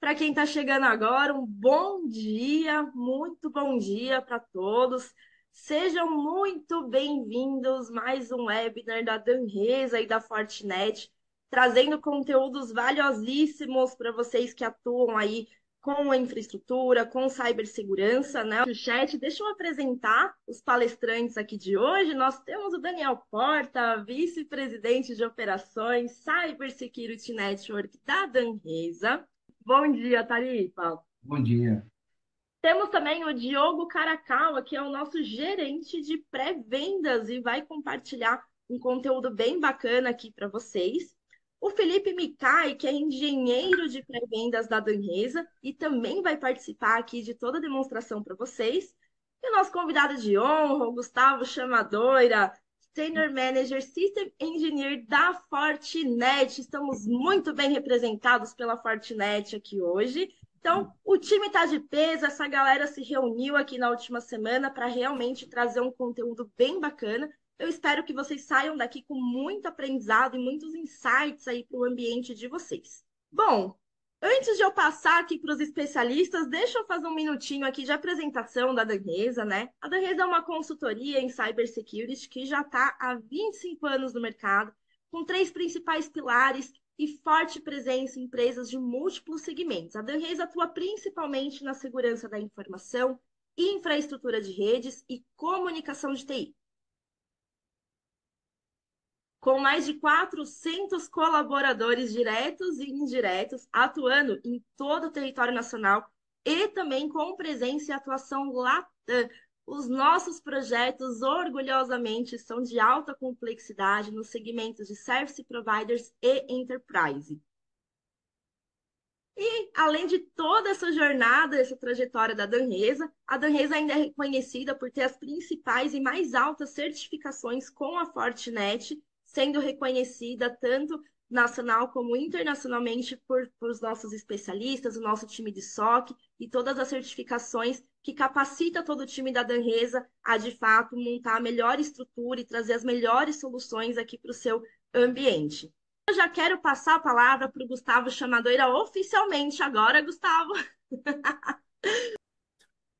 Para quem está chegando agora, um bom dia, muito bom dia para todos. Sejam muito bem-vindos mais um webinar da Danresa e da Fortinet, trazendo conteúdos valiosíssimos para vocês que atuam aí com a infraestrutura, com cibersegurança, né? O chat, deixa eu apresentar os palestrantes aqui de hoje. Nós temos o Daniel Porta, vice-presidente de operações Cybersecurity Network da Danresa. Bom dia, Tarifa. Bom dia. Temos também o Diogo Caracal, que é o nosso gerente de pré-vendas e vai compartilhar um conteúdo bem bacana aqui para vocês. O Felipe Micai, que é engenheiro de pré-vendas da Danresa e também vai participar aqui de toda a demonstração para vocês. E o nosso convidado de honra, o Gustavo Chamadoira, Senior Manager System Engineer da Fortinet. Estamos muito bem representados pela Fortinet aqui hoje. Então, o time está de peso, essa galera se reuniu aqui na última semana para realmente trazer um conteúdo bem bacana. Eu espero que vocês saiam daqui com muito aprendizado e muitos insights aí para o ambiente de vocês. Bom, antes de eu passar aqui para os especialistas, deixa eu fazer um minutinho aqui de apresentação da Danresa, né? A Danresa é uma consultoria em cybersecurity que já está há 25 anos no mercado, com três principais pilares e forte presença em empresas de múltiplos segmentos. A Danresa atua principalmente na segurança da informação, infraestrutura de redes e comunicação de TI. Com mais de 400 colaboradores diretos e indiretos, atuando em todo o território nacional e também com presença e atuação Latam. Os nossos projetos, orgulhosamente, são de alta complexidade nos segmentos de Service Providers e Enterprise. E, além de toda essa jornada, essa trajetória da Danresa, a Danresa ainda é reconhecida por ter as principais e mais altas certificações com a Fortinet, sendo reconhecida tanto nacional como internacionalmente por os nossos especialistas, o nosso time de SOC e todas as certificações que capacita todo o time da Danresa a, de fato, montar a melhor estrutura e trazer as melhores soluções aqui para o seu ambiente. Eu já quero passar a palavra para o Gustavo Chamadoira oficialmente agora, Gustavo.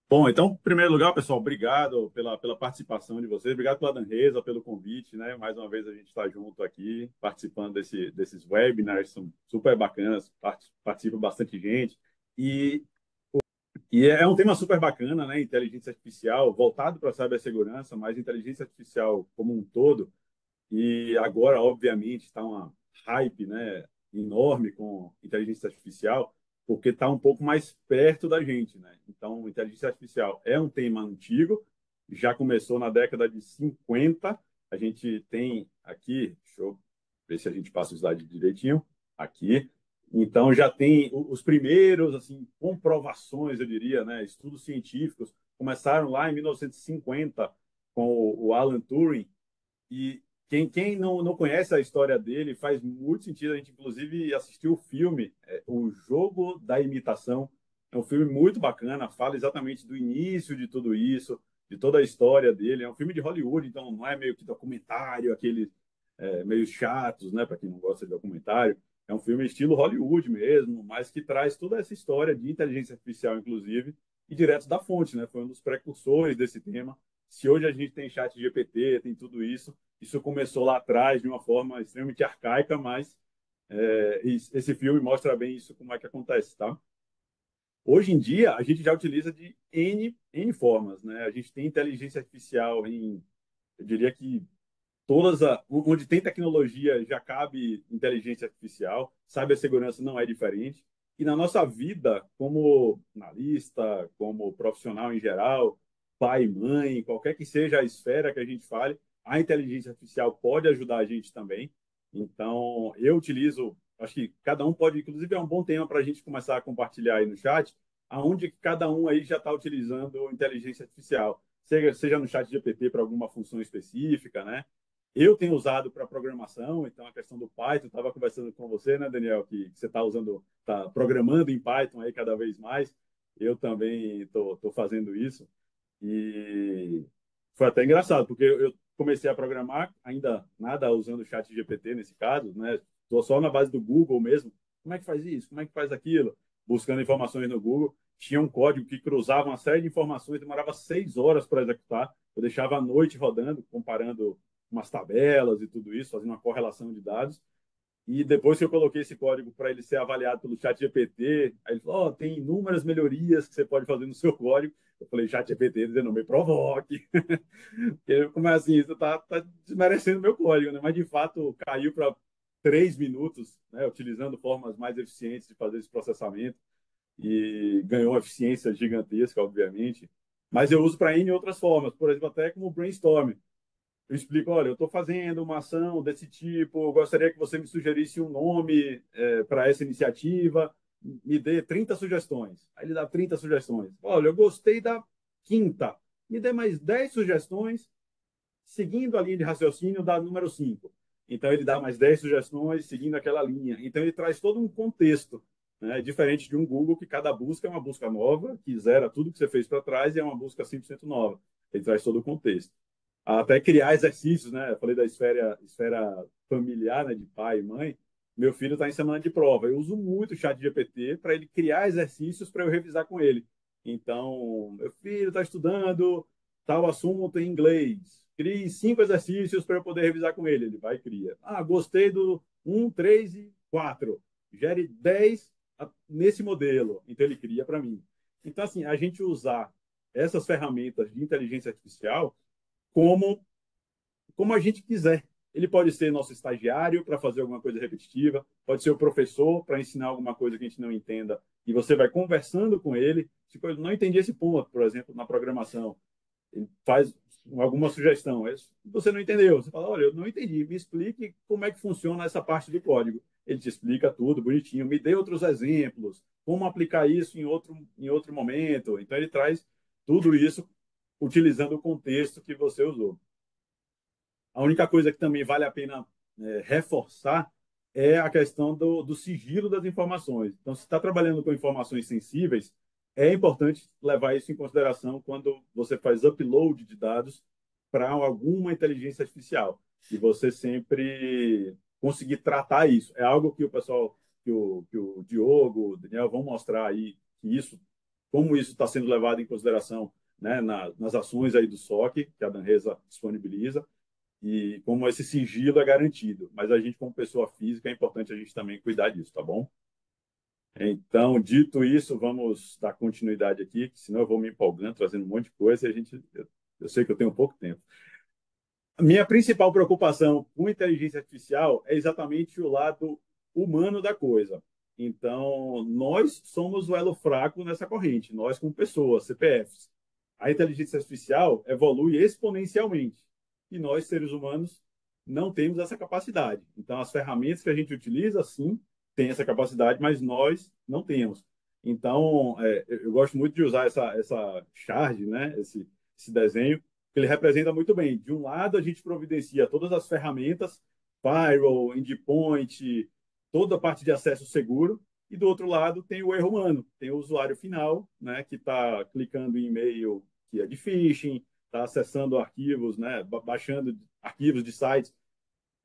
Bom, então, em primeiro lugar, pessoal, obrigado pela participação de vocês, obrigado pela Danresa, pelo convite, né? Mais uma vez a gente está junto aqui, participando desses webinars, são super bacanas, participa bastante gente. E, e é um tema super bacana, né? Inteligência artificial, voltado para a cibersegurança, mas inteligência artificial como um todo. E agora, obviamente, está uma hype, né, enorme com inteligência artificial, porque está um pouco mais perto da gente, né? Então, inteligência artificial é um tema antigo, já começou na década de 50. A gente tem aqui, deixa eu ver se a gente passa o slide direitinho, aqui. Então, já tem os primeiros, assim, comprovações, eu diria, né, estudos científicos, começaram lá em 1950 com o Alan Turing, e quem não conhece a história dele, faz muito sentido. A gente, inclusive, assistiu o filme, O Jogo da Imitação. É um filme muito bacana, fala exatamente do início de tudo isso, de toda a história dele. É um filme de Hollywood, então não é meio que documentário, aqueles meio chatos, né, para quem não gosta de documentário. É um filme estilo Hollywood mesmo, mas que traz toda essa história de inteligência artificial, inclusive, e direto da fonte, né? Foi um dos precursores desse tema. Se hoje a gente tem chat GPT, tem tudo isso, isso começou lá atrás de uma forma extremamente arcaica, mas esse filme mostra bem isso, como é que acontece, tá? Hoje em dia, a gente já utiliza de N formas, né? A gente tem inteligência artificial eu diria que onde tem tecnologia já cabe inteligência artificial, cibersegurança não é diferente. E na nossa vida, como analista, como profissional em geral, pai, mãe, qualquer que seja a esfera que a gente fale, a inteligência artificial pode ajudar a gente também. Então, eu utilizo, acho que cada um pode, inclusive é um bom tema para a gente começar a compartilhar aí no chat, aonde cada um aí já está utilizando inteligência artificial, seja no chat GPT para alguma função específica, né? Eu tenho usado para programação, então a questão do Python, estava conversando com você, né, Daniel, que você está usando, está programando em Python aí cada vez mais. Eu também estou fazendo isso. E foi até engraçado, porque eu comecei a programar, ainda nada usando o chat GPT nesse caso, né? Estou só na base do Google mesmo. Como é que faz isso? Como é que faz aquilo? buscando informações no Google, tinha um código que cruzava uma série de informações, demorava 6 horas para executar. Eu deixava a noite rodando, comparando umas tabelas e tudo isso, fazendo uma correlação de dados. E depois que eu coloquei esse código para ele ser avaliado pelo ChatGPT, aí ele falou: oh, tem inúmeras melhorias que você pode fazer no seu código. Eu falei: ChatGPT, dizendo, não me provoque. Porque, como é assim, você tá desmerecendo meu código, né? Mas, de fato, caiu para 3 minutos, né? Utilizando formas mais eficientes de fazer esse processamento. E ganhou uma eficiência gigantesca, obviamente. Mas eu uso para N outras formas. Por exemplo, até como brainstorming. Eu explico, olha, eu estou fazendo uma ação desse tipo, eu gostaria que você me sugerisse um nome para essa iniciativa, me dê 30 sugestões. Aí ele dá 30 sugestões. Olha, eu gostei da quinta, me dê mais 10 sugestões, seguindo a linha de raciocínio da número 5. Então ele dá mais 10 sugestões, seguindo aquela linha. Então ele traz todo um contexto, né? Diferente de um Google, que cada busca é uma busca nova, que zera tudo que você fez para trás e é uma busca 100% nova. Ele traz todo o contexto, até criar exercícios, né? Eu falei da esfera familiar, né? De pai e mãe. Meu filho está em semana de prova. Eu uso muito o chat GPT para ele criar exercícios para eu revisar com ele. Então, meu filho está estudando tal assunto em inglês. Crie 5 exercícios para eu poder revisar com ele. Ele vai e cria. Ah, gostei do 1, 3 e 4. Gere 10 nesse modelo. Então, ele cria para mim. Então, assim, a gente usar essas ferramentas de inteligência artificial como, como a gente quiser. Ele pode ser nosso estagiário para fazer alguma coisa repetitiva, pode ser o professor para ensinar alguma coisa que a gente não entenda, e você vai conversando com ele. Tipo, eu não entendi esse ponto, por exemplo, na programação. Ele faz alguma sugestão. Você não entendeu. Você fala: olha, eu não entendi, me explique como é que funciona essa parte do código. Ele te explica tudo bonitinho, me dê outros exemplos, como aplicar isso em outro momento. Então, ele traz tudo isso utilizando o contexto que você usou. A única coisa que também vale a pena reforçar é a questão do sigilo das informações. Então, se está trabalhando com informações sensíveis, é importante levar isso em consideração quando você faz upload de dados para alguma inteligência artificial. E você sempre conseguir tratar isso. É algo que o pessoal, que o Diogo, o Daniel vão mostrar aí, que isso, como isso está sendo levado em consideração, né, nas ações aí do SOC, que a Danresa disponibiliza, e como esse sigilo é garantido. Mas a gente, como pessoa física, é importante a gente também cuidar disso, tá bom? Então, dito isso, vamos dar continuidade aqui, que senão eu vou me empolgando, trazendo um monte de coisa e eu sei que eu tenho pouco tempo. A minha principal preocupação com inteligência artificial é exatamente o lado humano da coisa. Então, nós somos o elo fraco nessa corrente, nós como pessoas, CPFs. A inteligência artificial evolui exponencialmente e nós, seres humanos, não temos essa capacidade. Então, as ferramentas que a gente utiliza, sim, têm essa capacidade, mas nós não temos. Então, eu gosto muito de usar essa charge, né? esse desenho, que ele representa muito bem. De um lado, a gente providencia todas as ferramentas, firewall, endpoint, toda a parte de acesso seguro, e do outro lado tem o erro humano, tem o usuário final, né, que está clicando em e-mail que é de phishing, está acessando arquivos, né, baixando arquivos de sites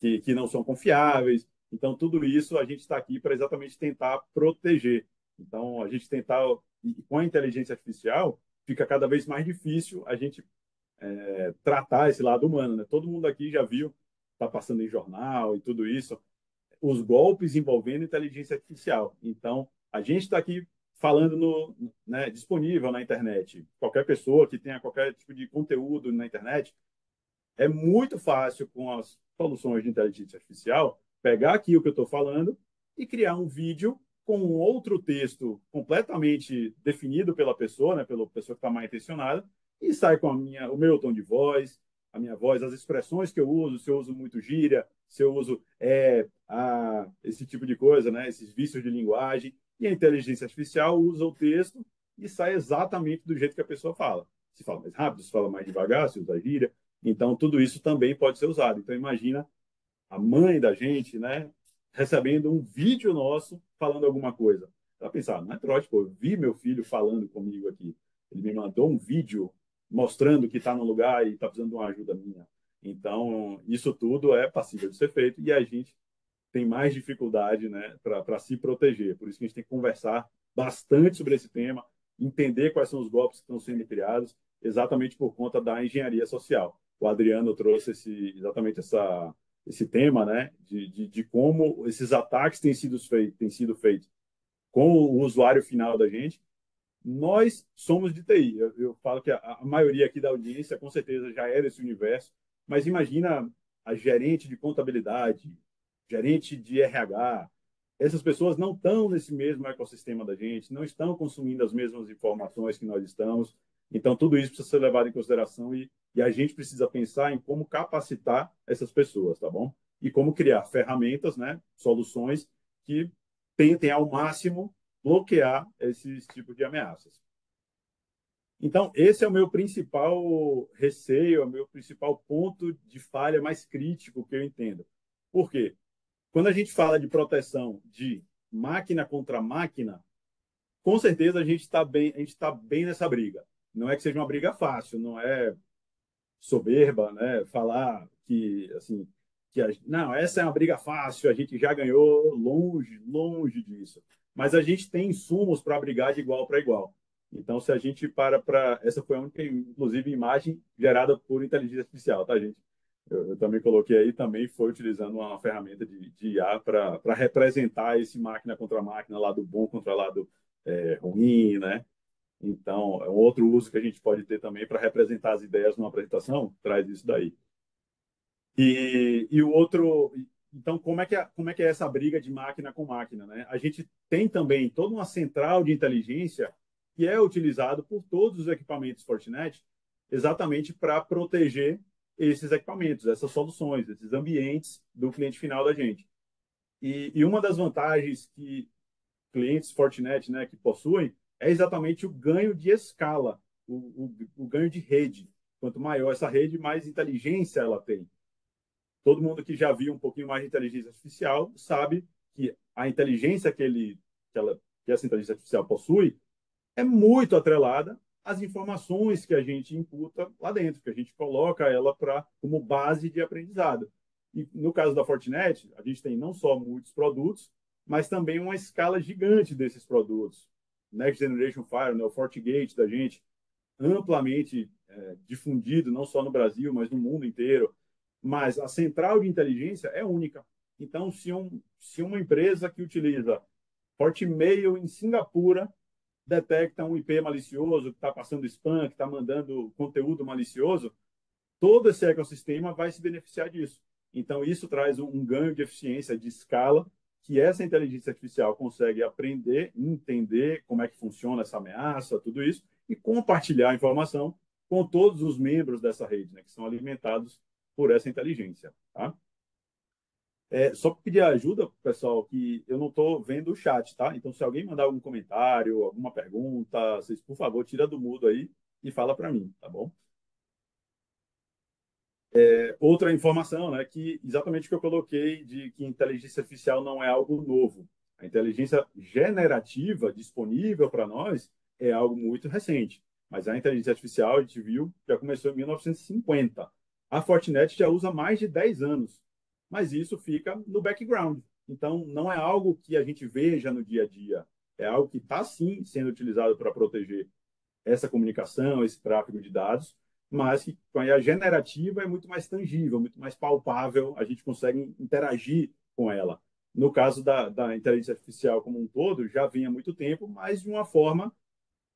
que não são confiáveis. Então, tudo isso a gente está aqui para exatamente tentar proteger. Então, a gente tentar, e com a inteligência artificial, fica cada vez mais difícil a gente tratar esse lado humano, né? Todo mundo aqui já viu, está passando em jornal e tudo isso, os golpes envolvendo inteligência artificial. Então, a gente está aqui falando né, disponível na internet. Qualquer pessoa que tenha qualquer tipo de conteúdo na internet, é muito fácil, com as soluções de inteligência artificial, pegar aqui o que eu estou falando e criar um vídeo com um outro texto completamente definido pela pessoa, né, pela pessoa que está mal intencionada, e sai com o meu tom de voz, a minha voz, as expressões que eu uso, se eu uso muito gíria, se eu uso esse tipo de coisa, né, esses vícios de linguagem, e a inteligência artificial usa o texto e sai exatamente do jeito que a pessoa fala. Se fala mais rápido, se fala mais devagar, se usa gíria. Então, tudo isso também pode ser usado. Então, imagina a mãe da gente, né, recebendo um vídeo nosso falando alguma coisa. Ela pensar, não é trote, pô, eu vi meu filho falando comigo aqui. Ele me mandou um vídeo mostrando que está no lugar e está precisando de uma ajuda minha. Então, isso tudo é passível de ser feito e a gente tem mais dificuldade, né, para se proteger. Por isso que a gente tem que conversar bastante sobre esse tema, entender quais são os golpes que estão sendo criados, exatamente por conta da engenharia social. O Adriano trouxe exatamente esse tema, né, de como esses ataques têm sido feitos com o usuário final da gente. Nós somos de TI. Eu falo que a maioria aqui da audiência, com certeza, já é desse universo, mas imagina a gerente de contabilidade, gerente de RH. Essas pessoas não estão nesse mesmo ecossistema da gente, não estão consumindo as mesmas informações que nós estamos. Então, tudo isso precisa ser levado em consideração e a gente precisa pensar em como capacitar essas pessoas, tá bom? E como criar ferramentas, né, soluções que tentem ao máximo bloquear esses tipos de ameaças. Então, esse é o meu principal receio, é o meu principal ponto de falha mais crítico que eu entendo. Por quê? Quando a gente fala de proteção de máquina contra máquina, com certeza a gente está bem nessa briga. Não é que seja uma briga fácil, não é soberba, né? Falar que assim, não, essa é uma briga fácil, a gente já ganhou, longe, longe disso. Mas a gente tem insumos para brigar de igual para igual. Então, se a gente para. Essa foi a única, inclusive, imagem gerada por inteligência artificial, tá, gente? Eu também coloquei aí, também foi utilizando uma ferramenta de IA para representar esse máquina contra máquina, lado bom contra lado ruim, né? Então, é um outro uso que a gente pode ter também para representar as ideias numa apresentação, traz isso daí. E o outro, então, como é que é essa briga de máquina com máquina, né? A gente tem também toda uma central de inteligência que é utilizado por todos os equipamentos Fortinet exatamente para proteger esses equipamentos, essas soluções, esses ambientes do cliente final da gente. E uma das vantagens que clientes Fortinet, né, que possuem, é exatamente o ganho de escala, o ganho de rede. Quanto maior essa rede, mais inteligência ela tem. Todo mundo que já viu um pouquinho mais de inteligência artificial sabe que a inteligência que essa inteligência artificial possui é muito atrelada às informações que a gente imputa lá dentro, que a gente coloca ela como base de aprendizado. E no caso da Fortinet, a gente tem não só muitos produtos, mas também uma escala gigante desses produtos. Next Generation Fire, né, o FortiGate da gente, amplamente difundido, não só no Brasil, mas no mundo inteiro. Mas a central de inteligência é única. Então, se uma empresa que utiliza Hotmail em Singapura detecta um IP malicioso, que está passando spam, que está mandando conteúdo malicioso, todo esse ecossistema vai se beneficiar disso. Então, isso traz um ganho de eficiência, de escala, que essa inteligência artificial consegue aprender, entender como é que funciona essa ameaça, tudo isso, e compartilhar a informação com todos os membros dessa rede, né, que são alimentados por essa inteligência. Tá? Só pedir ajuda, pessoal, que eu não estou vendo o chat, tá? Então, se alguém mandar algum comentário, alguma pergunta, vocês, por favor, tira do mudo aí e fala para mim, tá bom? Outra informação, né, que exatamente o que eu coloquei de que inteligência artificial não é algo novo. A inteligência generativa disponível para nós é algo muito recente. Mas a inteligência artificial, a gente viu, já começou em 1950. A Fortinet já usa mais de 10 anos. Mas isso fica no background. Então, não é algo que a gente veja no dia a dia. É algo que está, sim, sendo utilizado para proteger essa comunicação, esse tráfego de dados, mas que com a generativa é muito mais tangível, muito mais palpável, a gente consegue interagir com ela. No caso da inteligência artificial como um todo, já vinha há muito tempo, mas de uma forma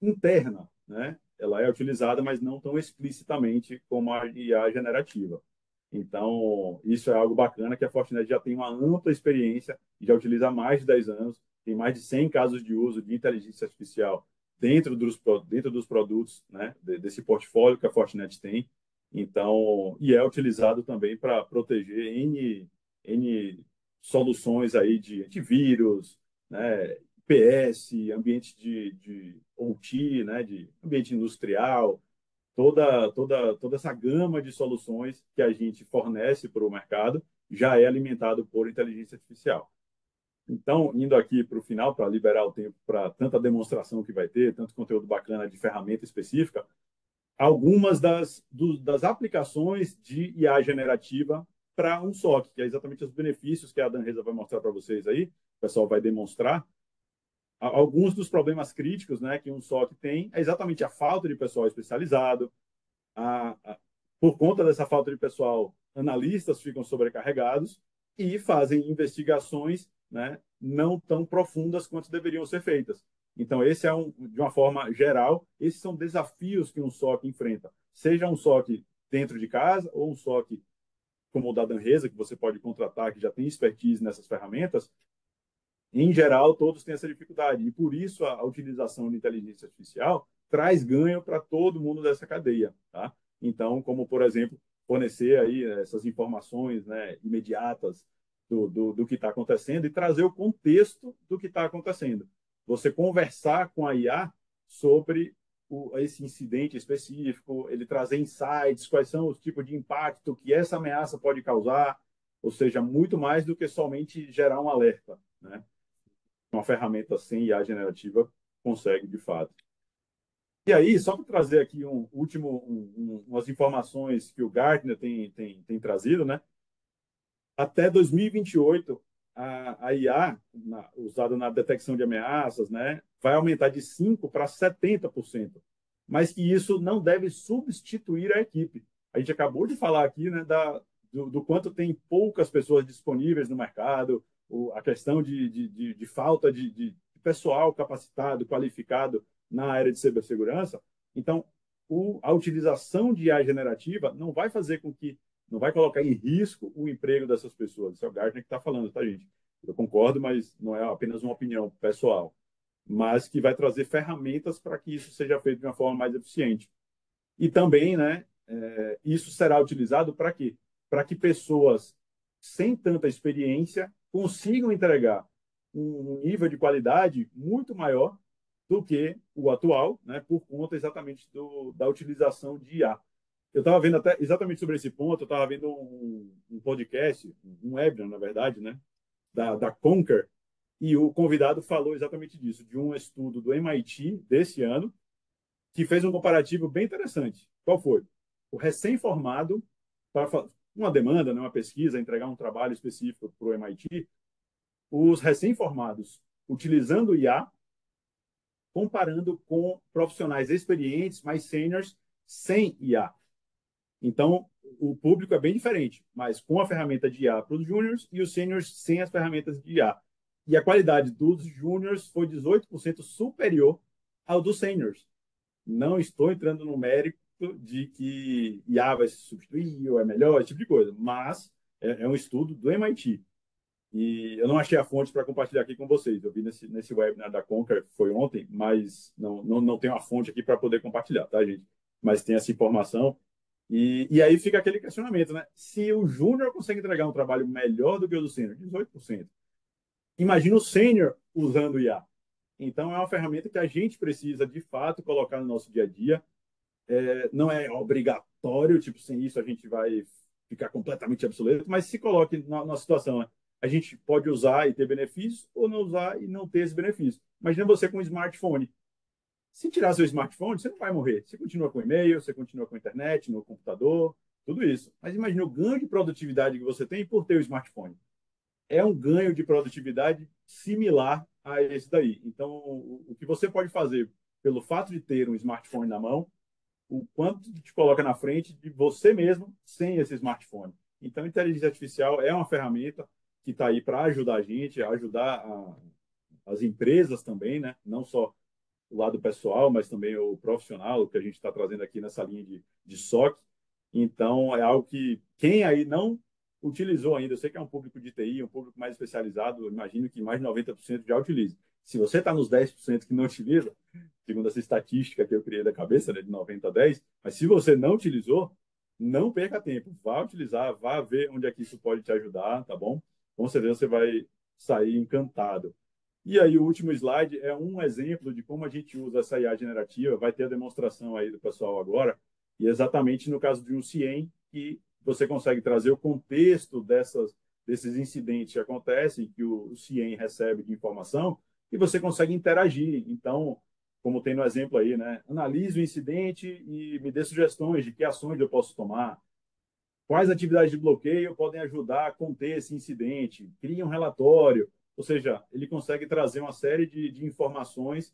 interna, né? Ela é utilizada, mas não tão explicitamente como a IA generativa. Então, isso é algo bacana que a Fortinet já tem uma ampla experiência, já utiliza há mais de 10 anos, tem mais de 100 casos de uso de inteligência artificial dentro dos produtos, né, desse portfólio que a Fortinet tem. Então, e é utilizado também para proteger N soluções aí de antivírus, né, IPS, ambiente de OT, né, de ambiente industrial, toda essa gama de soluções que a gente fornece para o mercado já é alimentado por inteligência artificial. Então, indo aqui para o final, para liberar o tempo para tanta demonstração que vai ter, tanto conteúdo bacana de ferramenta específica, algumas das aplicações de IA generativa para um SOC, que é exatamente os benefícios que a Danresa vai mostrar para vocês aí, o pessoal vai demonstrar. alguns dos problemas críticos, né, que um SOC tem é exatamente a falta de pessoal especializado. A, a, por conta dessa falta de pessoal, analistas ficam sobrecarregados e fazem investigações, né, não tão profundas quanto deveriam ser feitas. Então, esse é de uma forma geral, esses são desafios que um SOC enfrenta. Seja um SOC dentro de casa ou um SOC como o da Danresa, que você pode contratar, que já tem expertise nessas ferramentas, em geral, todos têm essa dificuldade. E por isso a utilização de inteligência artificial traz ganho para todo mundo dessa cadeia. Tá? Então, como, por exemplo, fornecer aí essas informações, né, imediatas do que está acontecendo e trazer o contexto do que está acontecendo. Você conversar com a IA sobre esse incidente específico, ele trazer insights, quais são os tipos de impacto que essa ameaça pode causar, ou seja, muito mais do que somente gerar um alerta, né? Uma ferramenta sem IA generativa consegue de fato. E aí, só para trazer aqui umas informações que o Gartner tem trazido, né? Até 2028, a IA usada na detecção de ameaças, né, vai aumentar de 5% para 70%, mas que isso não deve substituir a equipe. A gente acabou de falar aqui, né, do quanto tem poucas pessoas disponíveis no mercado, a questão de falta de pessoal capacitado, qualificado na área de cibersegurança. Então, a utilização de IA generativa não vai fazer com que não vai colocar em risco o emprego dessas pessoas. Isso é o Gartner que está falando, tá, gente? Eu concordo, mas não é apenas uma opinião pessoal, mas que vai trazer ferramentas para que isso seja feito de uma forma mais eficiente. E também, né, isso será utilizado para quê? Para que pessoas sem tanta experiência consigam entregar um nível de qualidade muito maior do que o atual, né, por conta exatamente da utilização de IA. Eu estava vendo até exatamente sobre esse ponto, eu estava vendo um podcast, um webinar, na verdade, né, da Conquer, e o convidado falou exatamente disso, de um estudo do MIT desse ano, que fez um comparativo bem interessante. Qual foi? O recém-formado, para uma demanda, né, uma pesquisa, entregar um trabalho específico para o MIT, os recém-formados utilizando IA, comparando com profissionais experientes, mais seniors, sem IA. Então, o público é bem diferente, mas com a ferramenta de IA para os júniores e os seniors sem as ferramentas de IA. E a qualidade dos júniores foi 18% superior ao dos seniors. Não estou entrando no mérito de que IA vai se substituir ou é melhor, esse tipo de coisa, mas é um estudo do MIT. E eu não achei a fonte para compartilhar aqui com vocês. Eu vi nesse webinar da Conquer, foi ontem, mas não tenho a fonte aqui para poder compartilhar, tá, gente? Mas tem essa informação. E aí fica aquele questionamento, né? Se o júnior consegue entregar um trabalho melhor do que o do sênior, 18%. Imagina o sênior usando o IA. Então, é uma ferramenta que a gente precisa, de fato, colocar no nosso dia a dia. Não é obrigatório, tipo, sem isso a gente vai ficar completamente obsoleto, mas se coloque na situação, né? A gente pode usar e ter benefícios, ou não usar e não ter esse benefício. Imagina você com um smartphone. Se tirar seu smartphone, você não vai morrer. Você continua com e-mail, você continua com a internet, no computador, tudo isso. Mas imagine o ganho de produtividade que você tem por ter o smartphone. É um ganho de produtividade similar a esse daí. Então, o que você pode fazer pelo fato de ter um smartphone na mão, o quanto te coloca na frente de você mesmo sem esse smartphone. Então, a inteligência artificial é uma ferramenta que está aí para ajudar a gente, a ajudar as empresas também, né? Não só o lado pessoal, mas também o profissional, que a gente está trazendo aqui nessa linha de SOC. Então, é algo que quem aí não utilizou ainda, eu sei que é um público de TI, um público mais especializado, eu imagino que mais de 90% já utiliza. Se você está nos 10% que não utiliza, segundo essa estatística que eu criei da cabeça, né, de 90 a 10, mas se você não utilizou, não perca tempo, vá utilizar, vá ver onde é que isso pode te ajudar, tá bom? Com certeza você vai sair encantado. E aí, o último slide é um exemplo de como a gente usa essa IA generativa. Vai ter a demonstração aí do pessoal agora. E exatamente no caso de um CIEM, que você consegue trazer o contexto desses incidentes que acontecem, que o CIEM recebe de informação, e você consegue interagir. Então, como tem no exemplo aí, né? Analise o incidente e me dê sugestões de que ações eu posso tomar. Quais atividades de bloqueio podem ajudar a conter esse incidente? Crie um relatório ou seja, ele consegue trazer uma série de informações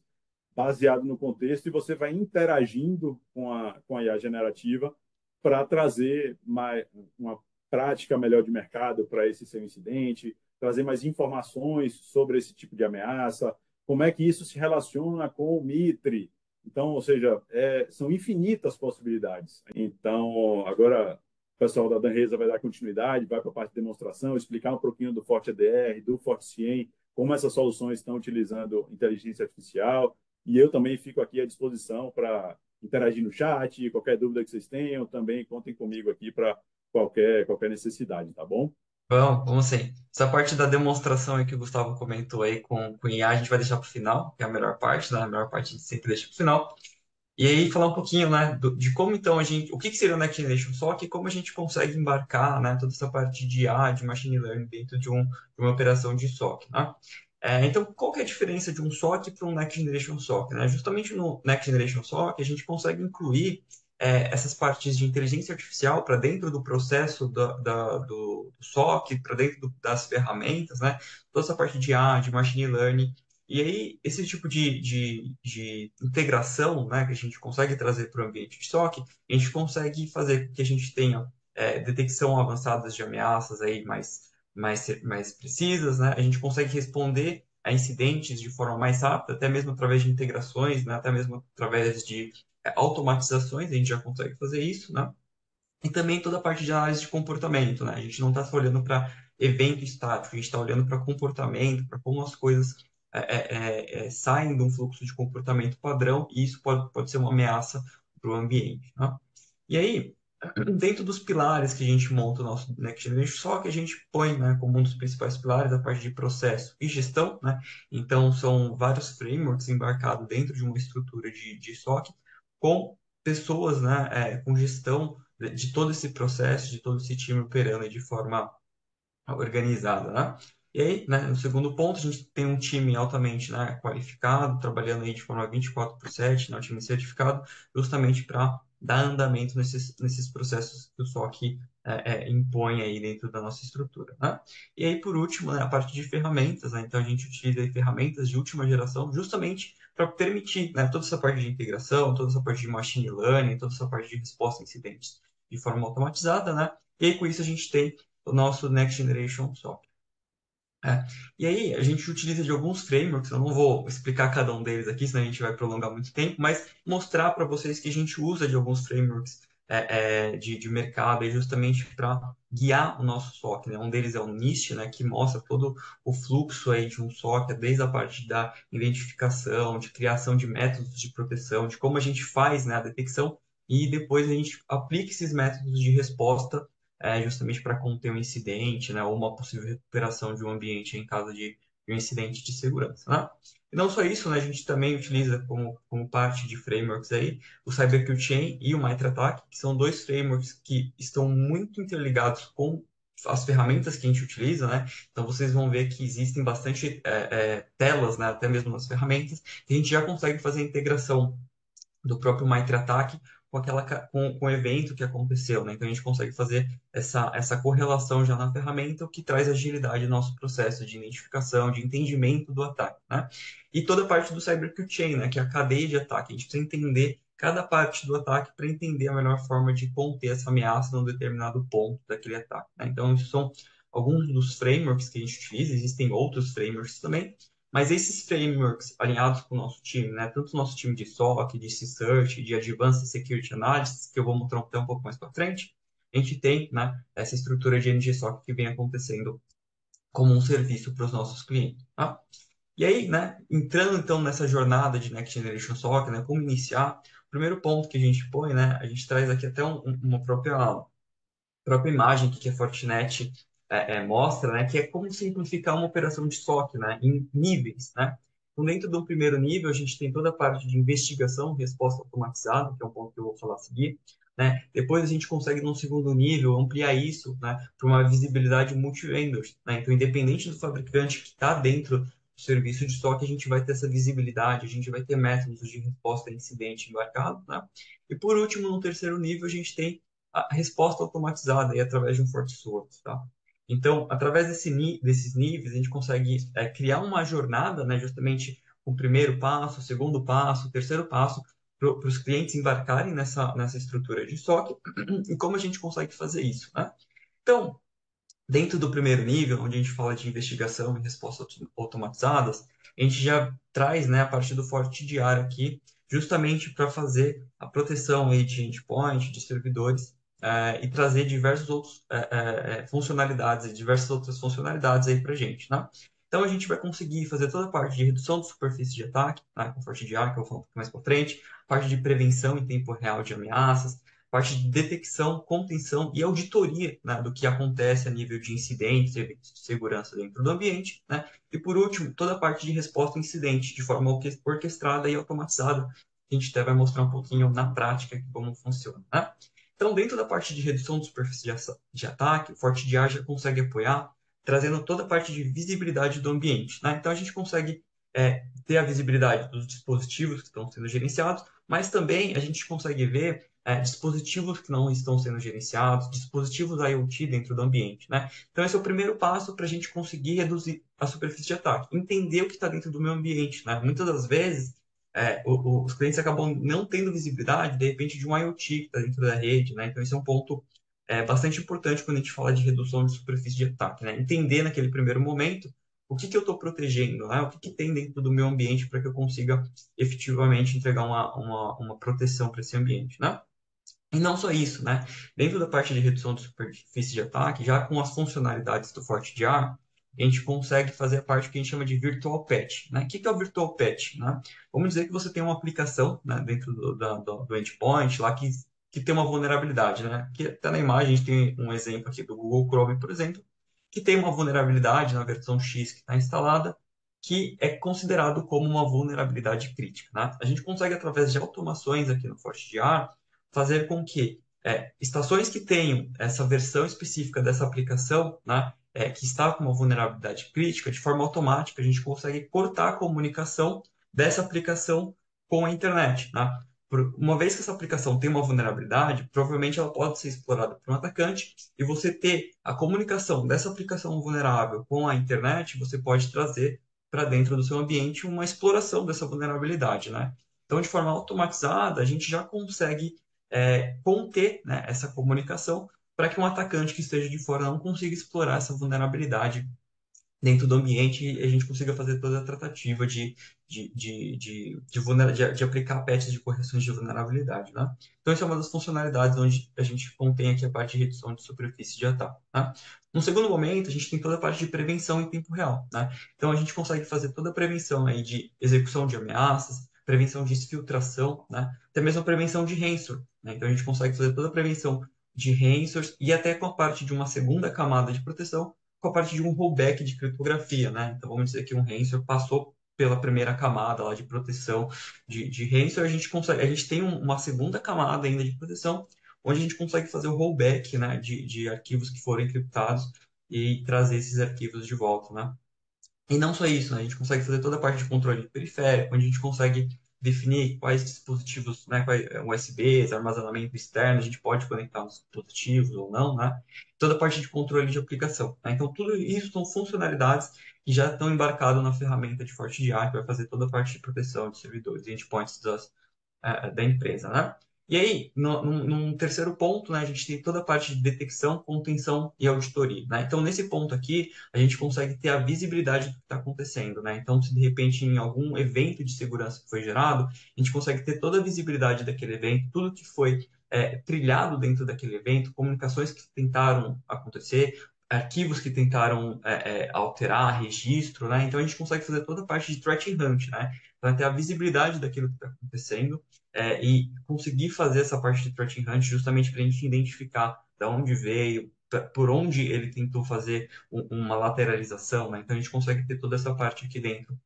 baseado no contexto e você vai interagindo com a IA generativa para trazer uma prática melhor de mercado para esse seu incidente, trazer mais informações sobre esse tipo de ameaça, como é que isso se relaciona com o Mitre. Então, ou seja, são infinitas possibilidades. Então, agora o pessoal da Danresa vai dar continuidade, vai para a parte de demonstração, explicar um pouquinho do Forte EDR, do Forte CIEM, como essas soluções estão utilizando inteligência artificial, e eu também fico aqui à disposição para interagir no chat, qualquer dúvida que vocês tenham, também contem comigo aqui para qualquer necessidade, tá bom? Vamos sim. Essa parte da demonstração aí que o Gustavo comentou aí com IA, a gente vai deixar para o final, que é a melhor parte, né? A melhor parte a gente sempre deixa para o final. E aí falar um pouquinho, né, de como então o que seria o Next Generation SOC e como a gente consegue embarcar, né, toda essa parte de IA, de Machine Learning dentro de uma operação de SOC, né? Então, qual que é a diferença de um SOC para um Next Generation SOC, né? Justamente no Next Generation SOC, a gente consegue incluir essas partes de inteligência artificial para dentro do processo do SOC, para dentro das ferramentas, né? Toda essa parte de IA, de Machine Learning, e aí, esse tipo de integração, né, que a gente consegue trazer para o ambiente de SOC, a gente consegue fazer com que a gente tenha detecção avançada de ameaças aí mais precisas, né? A gente consegue responder a incidentes de forma mais rápida, até mesmo através de integrações, né? Até mesmo através de automatizações, a gente já consegue fazer isso, né? E também toda a parte de análise de comportamento, né? A gente não está só olhando para evento estático, a gente está olhando para comportamento, para como as coisas saem de um fluxo de comportamento padrão, e isso pode ser uma ameaça para o ambiente, né? E aí, dentro dos pilares que a gente monta o nosso Next Generation SOC, a gente põe, né, como um dos principais pilares a parte de processo e gestão, né? Então, são vários frameworks embarcados dentro de uma estrutura de SOC com pessoas, né, com gestão de todo esse processo, de todo esse time operando de forma organizada, né? E aí, né, no segundo ponto, a gente tem um time altamente, né, qualificado, trabalhando aí de forma 24/7, né, um time certificado, justamente para dar andamento nesses processos que o SOC impõe aí dentro da nossa estrutura, né? E aí, por último, né, a parte de ferramentas, né? Então, a gente utiliza aí ferramentas de última geração justamente para permitir, né, toda essa parte de integração, toda essa parte de machine learning, toda essa parte de resposta a incidentes de forma automatizada, né? E aí, com isso, a gente tem o nosso Next Generation SOC. E aí, a gente utiliza de alguns frameworks, eu não vou explicar cada um deles aqui, senão a gente vai prolongar muito tempo, mas mostrar para vocês que a gente usa de alguns frameworks de mercado aí justamente para guiar o nosso SOC, né? Um deles é o NIST, né, que mostra todo o fluxo aí de um SOC, desde a parte da identificação, de criação de métodos de proteção, de como a gente faz, né, a detecção, e depois a gente aplica esses métodos de resposta justamente para conter um incidente, né, ou uma possível recuperação de um ambiente em caso de um incidente de segurança, né? E não só isso, né, a gente também utiliza como parte de frameworks aí o CyberQChain e o MitraTac, que são dois frameworks que estão muito interligados com as ferramentas que a gente utiliza, né? Então vocês vão ver que existem bastante telas, né, até mesmo nas ferramentas, que a gente já consegue fazer a integração do próprio MitraTac com o evento que aconteceu, né? Então a gente consegue fazer essa correlação já na ferramenta, o que traz agilidade no nosso processo de identificação, de entendimento do ataque, né? E toda a parte do CyberQChain, né? Que é a cadeia de ataque. A gente precisa entender cada parte do ataque para entender a melhor forma de conter essa ameaça num determinado ponto daquele ataque, né? Então, isso são alguns dos frameworks que a gente utiliza, existem outros frameworks também, mas esses frameworks alinhados com o nosso time, né, tanto o nosso time de SOC, de Search, de Advanced Security Analysis, que eu vou mostrar até um pouco mais para frente, a gente tem, né, essa estrutura de NGSOC que vem acontecendo como um serviço para os nossos clientes. Tá? E aí, né, entrando então nessa jornada de Next Generation SOC, né, como iniciar, o primeiro ponto que a gente põe, né, a gente traz aqui até uma própria imagem que a Fortinet mostra, né, que é como simplificar uma operação de SOC, né, em níveis, né. Então, dentro do primeiro nível, a gente tem toda a parte de investigação, resposta automatizada, que é um ponto que eu vou falar a seguir, né. Depois a gente consegue, num segundo nível, ampliar isso, né, para uma visibilidade multi-vendors, né. Então, independente do fabricante que está dentro do serviço de SOC, a gente vai ter essa visibilidade, a gente vai ter métodos de resposta a incidente embarcado, né. E por último, no terceiro nível, a gente tem a resposta automatizada aí através de um FortiSOAR, tá? Então, através desses níveis, a gente consegue criar uma jornada, né, justamente o primeiro passo, o segundo passo, o terceiro passo, para os clientes embarcarem nessa estrutura de estoque e como a gente consegue fazer isso, né? Então, dentro do primeiro nível, onde a gente fala de investigação e respostas automatizadas, a gente já traz, né, a parte do FortiDR aqui, justamente para fazer a proteção aí de endpoint, de servidores, e trazer diversos outros funcionalidades, diversas outras funcionalidades aí para a gente, né? Então a gente vai conseguir fazer toda a parte de redução de superfície de ataque, né, com FortiDR, que eu vou falar um pouco mais para frente, parte de prevenção em tempo real de ameaças, parte de detecção, contenção e auditoria, né, do que acontece a nível de incidentes e eventos de segurança dentro do ambiente, né? E por último, toda a parte de resposta a incidente de forma orquestrada e automatizada. A gente até vai mostrar um pouquinho na prática como funciona, né? Então, dentro da parte de redução de superfície de ataque, o FortiDR já consegue apoiar, trazendo toda a parte de visibilidade do ambiente, né? Então, a gente consegue ter a visibilidade dos dispositivos que estão sendo gerenciados, mas também a gente consegue ver dispositivos que não estão sendo gerenciados, dispositivos IoT dentro do ambiente, né? Então, esse é o primeiro passo para a gente conseguir reduzir a superfície de ataque, entender o que está dentro do meu ambiente, né? Muitas das vezes, os clientes acabam não tendo visibilidade, de repente, de um IoT que está dentro da rede, né? Então, esse é um ponto bastante importante quando a gente fala de redução de superfície de ataque, né? Entender naquele primeiro momento o que que eu estou protegendo, né? O que que tem dentro do meu ambiente para que eu consiga efetivamente entregar uma proteção para esse ambiente, né? E não só isso, né? Dentro da parte de redução de superfície de ataque, já com as funcionalidades do FortiDR, a gente consegue fazer a parte que a gente chama de Virtual Patch, né? O que que é o Virtual Patch, né? Vamos dizer que você tem uma aplicação, né, dentro do endpoint lá que tem uma vulnerabilidade, né? Que até na imagem a gente tem um exemplo aqui do Google Chrome, por exemplo, que tem uma vulnerabilidade na versão X que está instalada, que é considerado como uma vulnerabilidade crítica, né? A gente consegue, através de automações aqui no FortiDR, fazer com que estações que tenham essa versão específica dessa aplicação, né, que está com uma vulnerabilidade crítica, de forma automática, a gente consegue cortar a comunicação dessa aplicação com a internet, né? Uma vez que essa aplicação tem uma vulnerabilidade, provavelmente ela pode ser explorada por um atacante, e você ter a comunicação dessa aplicação vulnerável com a internet, você pode trazer para dentro do seu ambiente uma exploração dessa vulnerabilidade, né? Então, de forma automatizada, a gente já consegue conter, né, essa comunicação para que um atacante que esteja de fora não consiga explorar essa vulnerabilidade dentro do ambiente e a gente consiga fazer toda a tratativa de aplicar patches de correções de vulnerabilidade, né? Então, essa é uma das funcionalidades onde a gente contém aqui a parte de redução de superfície de ataque, né? No segundo momento, a gente tem toda a parte de prevenção em tempo real, né? Então, a gente consegue fazer toda a prevenção aí de execução de ameaças, prevenção de exfiltração, né? Até mesmo a prevenção de ransomware, né? Então, a gente consegue fazer toda a prevenção de ransomware e até com a parte de uma segunda camada de proteção com a parte de um rollback de criptografia, né? Então, vamos dizer que um ransomware passou pela primeira camada lá de proteção de ransomware, a gente tem uma segunda camada ainda de proteção, onde a gente consegue fazer o rollback, né, de arquivos que foram encriptados e trazer esses arquivos de volta, né? E não só isso, né? A gente consegue fazer toda a parte de controle periférico, onde a gente consegue definir quais dispositivos, né, quais USBs, armazenamento externo, a gente pode conectar nos dispositivos ou não, né? Toda a parte de controle de aplicação, né? Então, tudo isso são funcionalidades que já estão embarcadas na ferramenta de FortiDR, que vai fazer toda a parte de proteção de servidores e endpoints da empresa, né? E aí, num terceiro ponto, né, a gente tem toda a parte de detecção, contenção e auditoria, né? Então, nesse ponto aqui, a gente consegue ter a visibilidade do que está acontecendo, né? Então, se de repente em algum evento de segurança que foi gerado, a gente consegue ter toda a visibilidade daquele evento, tudo que foi trilhado dentro daquele evento, comunicações que tentaram acontecer, arquivos que tentaram alterar, registro, né? Então, a gente consegue fazer toda a parte de threat hunt, né? Para ter a visibilidade daquilo que está acontecendo e conseguir fazer essa parte de threat hunt justamente para a gente identificar da onde veio, por onde ele tentou fazer uma lateralização, né? Então a gente consegue ter toda essa parte aqui dentro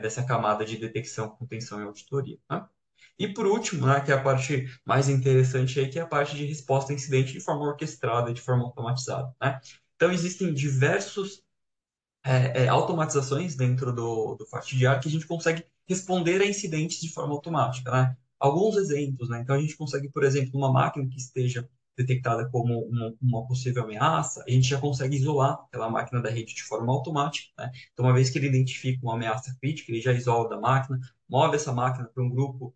dessa camada de detecção, contenção e auditoria, né? E por último, né, que é a parte mais interessante aí, que é a parte de resposta a incidente de forma orquestrada, de forma automatizada, né? Então existem diversos automatizações dentro do FortiDR que a gente consegue responder a incidentes de forma automática, né? Alguns exemplos, né? Então a gente consegue, por exemplo, uma máquina que esteja detectada como uma possível ameaça, a gente já consegue isolar aquela máquina da rede de forma automática, né? Então, uma vez que ele identifica uma ameaça crítica, ele já isola da máquina, move essa máquina para um grupo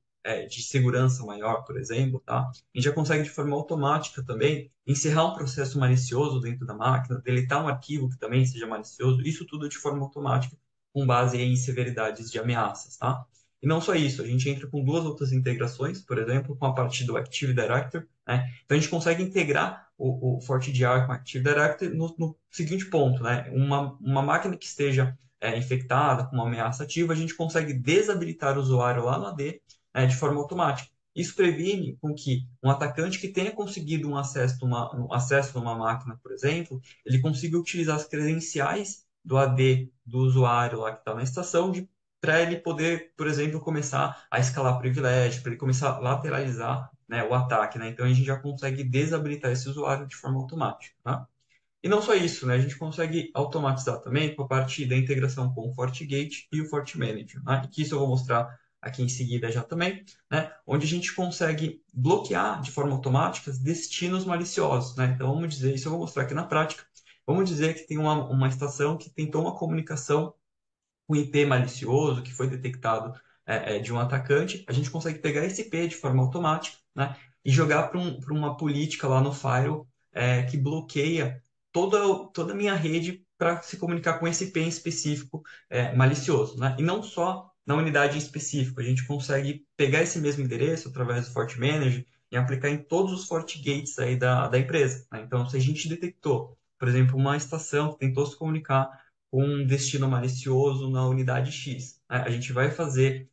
de segurança maior, por exemplo, tá? A gente já consegue de forma automática também encerrar um processo malicioso dentro da máquina, deletar um arquivo que também seja malicioso, isso tudo de forma automática, com base em severidades de ameaças, tá? E não só isso, a gente entra com duas outras integrações, por exemplo, com a parte do Active Directory, né? Então a gente consegue integrar o FortiDR com o Active Directory no seguinte ponto, né? Uma máquina que esteja infectada com uma ameaça ativa, a gente consegue desabilitar o usuário lá no AD, de forma automática. Isso previne com que um atacante que tenha conseguido um acesso a uma máquina, por exemplo, ele consiga utilizar as credenciais do AD do usuário lá que está na estação para ele poder, por exemplo, começar a escalar privilégio, para ele começar a lateralizar, né, o ataque, né? Então a gente já consegue desabilitar esse usuário de forma automática, tá? E não só isso, né? A gente consegue automatizar também com a parte da integração com o FortiGate e o FortiManager, né? Que isso eu vou mostrar aqui em seguida já também, né? Onde a gente consegue bloquear de forma automática destinos maliciosos, né? Então vamos dizer, isso eu vou mostrar aqui na prática. Vamos dizer que tem uma estação que tentou uma comunicação com IP malicioso que foi detectado de um atacante, a gente consegue pegar esse IP de forma automática, né, e jogar para uma política lá no Firewall que bloqueia toda a minha rede para se comunicar com esse IP em específico malicioso, né? E não só na unidade em específico, a gente consegue pegar esse mesmo endereço através do FortiManager e aplicar em todos os FortiGates aí da empresa, né? Então, se a gente detectou, por exemplo, uma estação que tentou se comunicar com um destino malicioso na unidade X, né? A gente vai fazer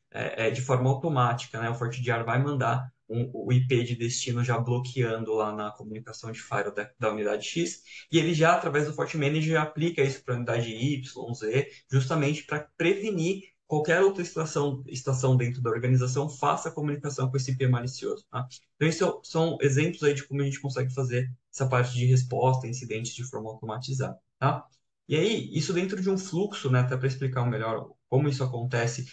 de forma automática, né? O FortiDR vai mandar o IP de destino já bloqueando lá na comunicação de firewall da unidade X, e ele já, através do FortiManager, aplica isso para a unidade Y, Z, justamente para prevenir qualquer outra estação dentro da organização faça comunicação com esse IP malicioso, tá? Então, isso são exemplos aí de como a gente consegue fazer essa parte de resposta a incidentes de forma automatizada, tá? E aí, isso dentro de um fluxo, né, até para explicar melhor como isso acontece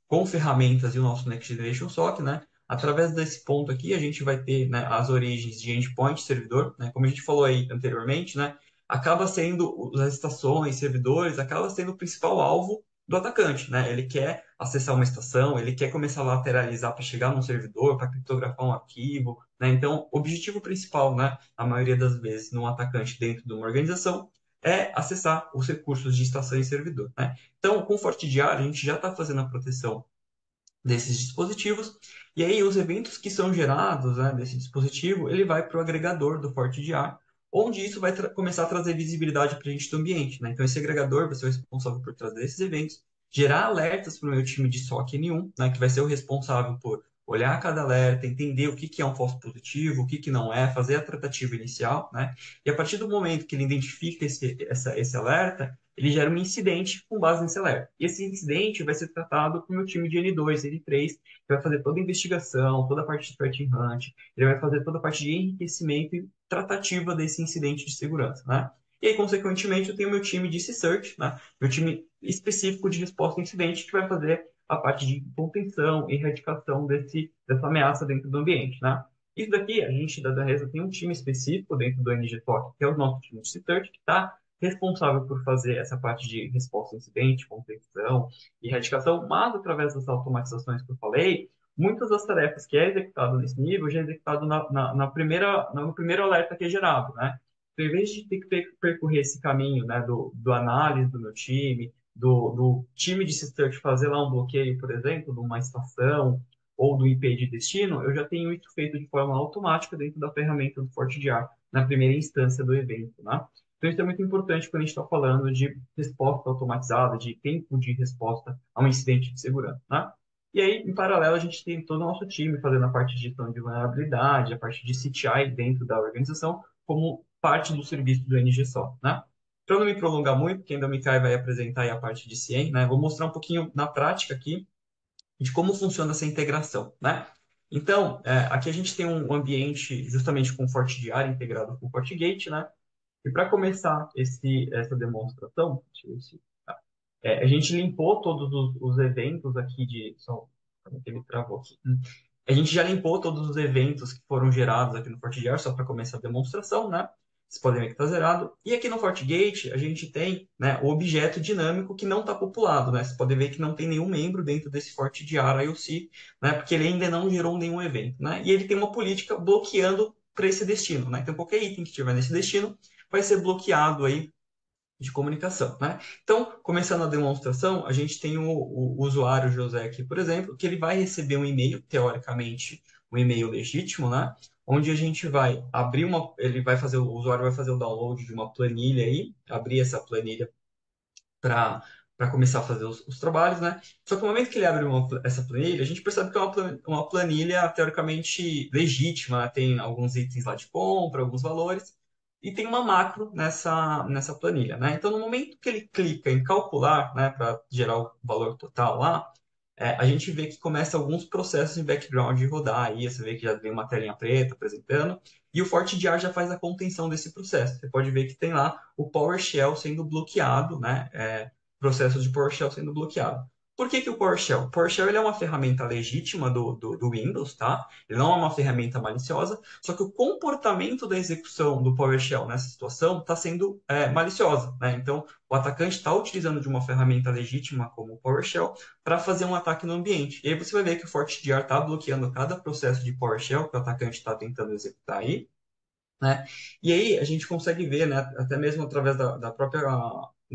com ferramentas e o nosso Next Generation SOC, né, através desse ponto aqui, a gente vai ter, né, as origens de endpoint servidor, né, como a gente falou aí anteriormente, né, acaba sendo as estações, servidores, acaba sendo o principal alvo do atacante, né? Ele quer acessar uma estação, ele quer começar a lateralizar para chegar num servidor, para criptografar um arquivo, né? Então, o objetivo principal, né, a maioria das vezes, num atacante dentro de uma organização acessar os recursos de estação e servidor, né? Então, com o FortiDR, a gente já está fazendo a proteção desses dispositivos, e aí os eventos que são gerados, né, desse dispositivo, ele vai para o agregador do FortiDR, onde isso vai começar a trazer visibilidade para a gente do ambiente, né? Então, esse agregador vai ser o responsável por trazer esses eventos, gerar alertas para o meu time de SOC N1, né, que vai ser o responsável por olhar cada alerta, entender o que que é um falso positivo, o que que não é, fazer a tratativa inicial, né? E a partir do momento que ele identifica esse alerta, ele gera um incidente com base nesse alerta. E esse incidente vai ser tratado com o meu time de N2, N3, que vai fazer toda a investigação, toda a parte de threat hunt, ele vai fazer toda a parte de enriquecimento e tratativa desse incidente de segurança, né? E aí, consequentemente, eu tenho meu time de C-Search, né? Meu time específico de resposta a incidente, que vai fazer a parte de contenção e erradicação dessa ameaça dentro do ambiente, né? Isso daqui, a gente da Reza tem um time específico dentro do NGTOC, que é o nosso time de C-Search, que está responsável por fazer essa parte de resposta a incidente, contenção e erradicação, mas através das automatizações que eu falei, muitas das tarefas que é executado nesse nível já é executado no primeiro alerta que é gerado, né? Então, em vez de ter que percorrer esse caminho, né, do análise do meu time, do time de search fazer lá um bloqueio, por exemplo, de uma estação ou do IP de destino, eu já tenho isso feito de forma automática dentro da ferramenta do FortiDR, na primeira instância do evento, né? Então, isso é muito importante quando a gente está falando de resposta automatizada, de tempo de resposta a um incidente de segurança, né? E aí, em paralelo, a gente tem todo o nosso time fazendo a parte de gestão de vulnerabilidade, a parte de CTI dentro da organização, como parte do serviço do NGSOC, né? Para não me prolongar muito, porque ainda o Mikai vai apresentar aí a parte de CIEM, né? Vou mostrar um pouquinho na prática aqui de como funciona essa integração, né? Então, aqui a gente tem um ambiente justamente com FortiDR integrado com o FortiGate, né? E para começar essa demonstração, deixa eu ver tá. A gente limpou todos os eventos aqui de. Só que ele travou aqui. A gente já limpou todos os eventos que foram gerados aqui no FortiGR, só para começar a demonstração, né? Vocês podem ver que está zerado. E aqui no FortiGate, a gente tem, né, o objeto dinâmico que não está populado, né? Vocês podem ver que não tem nenhum membro dentro desse FortiGR IOC, né? Porque ele ainda não gerou nenhum evento, né? E ele tem uma política bloqueando para esse destino, né? Então, qualquer item que tiver nesse destino vai ser bloqueado aí de comunicação, né? Então, começando a demonstração, a gente tem o usuário José aqui, por exemplo, que ele vai receber um e-mail, teoricamente, um e-mail legítimo, né? Onde a gente vai abrir ele vai fazer, o usuário vai fazer o download de uma planilha aí, abrir essa planilha para começar a fazer os trabalhos, né? Só que no momento que ele abre essa planilha, a gente percebe que é uma planilha teoricamente legítima, né? Tem alguns itens lá de compra, alguns valores, e tem uma macro nessa planilha, né? Então, no momento que ele clica em calcular, né, para gerar o valor total lá, a gente vê que começa alguns processos em background de rodar aí, você vê que já vem uma telinha preta apresentando, e o FortiGR já faz a contenção desse processo. Você pode ver que tem lá o PowerShell sendo bloqueado, né? Processos de PowerShell sendo bloqueado. Por que o PowerShell? O PowerShell ele é uma ferramenta legítima do Windows, tá? Ele não é uma ferramenta maliciosa, só que o comportamento da execução do PowerShell nessa situação está sendo maliciosa, né? Então, o atacante está utilizando de uma ferramenta legítima como o PowerShell para fazer um ataque no ambiente. E aí você vai ver que o FortiGR está bloqueando cada processo de PowerShell que o atacante está tentando executar aí, né? E aí a gente consegue ver, né, até mesmo através do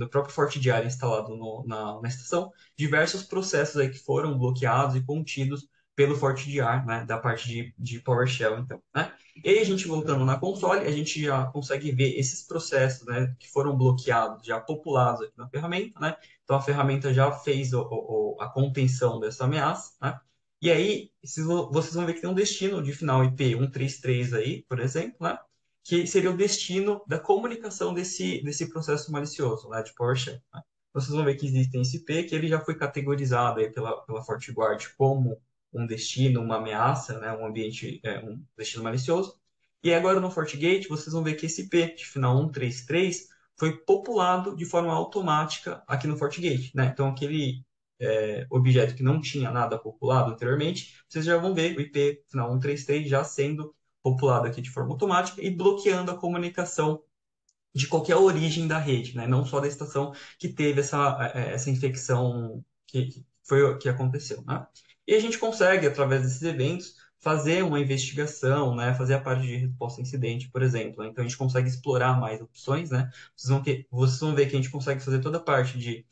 próprio FortiGR instalado na estação, diversos processos aí que foram bloqueados e contidos pelo FortiGR, né, da parte de PowerShell, então, né? E aí a gente voltando na console, a gente já consegue ver esses processos, né, que foram bloqueados, já populados aqui na ferramenta, né? Então a ferramenta já fez a contenção dessa ameaça, né? E aí, vocês vão ver que tem um destino de final IP 133 aí, por exemplo, né? Que seria o destino da comunicação desse processo malicioso, né, de PowerShell, né? Vocês vão ver que existe esse IP, que ele já foi categorizado aí pela FortiGuard como um destino, uma ameaça, né, um ambiente, um destino malicioso. E agora no FortiGate, vocês vão ver que esse IP de final 133 foi populado de forma automática aqui no FortiGate, né? Então, aquele objeto que não tinha nada populado anteriormente, vocês já vão ver o IP final 133 já sendo populado aqui de forma automática e bloqueando a comunicação de qualquer origem da rede, né? Não só da estação que teve essa infecção que foi que aconteceu, né? E a gente consegue, através desses eventos, fazer uma investigação, né? Fazer a parte de resposta a incidente, por exemplo, né? Então a gente consegue explorar mais opções, né? Vocês vão ver que a gente consegue fazer toda a parte de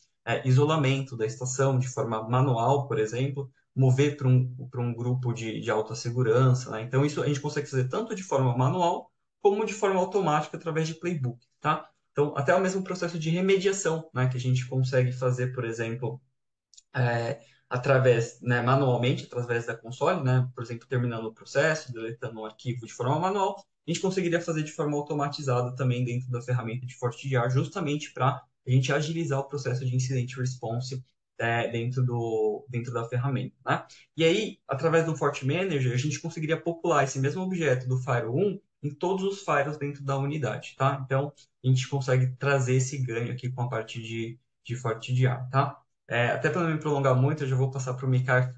isolamento da estação de forma manual, por exemplo, mover para um grupo de alta segurança, né? Então isso a gente consegue fazer tanto de forma manual como de forma automática através de playbook, tá? Então, até o mesmo processo de remediação, né, que a gente consegue fazer, por exemplo, através, né, manualmente, através da console, né, por exemplo, terminando o processo, deletando um arquivo de forma manual, a gente conseguiria fazer de forma automatizada também dentro da ferramenta de FortiGR, justamente para a gente agilizar o processo de incident response dentro da ferramenta, né? E aí, através do FortiManager, a gente conseguiria popular esse mesmo objeto do File 1 em todos os files dentro da unidade, tá? Então, a gente consegue trazer esse ganho aqui com a parte de FortiGR, tá? Até para não me prolongar muito, eu já vou passar para o Mikael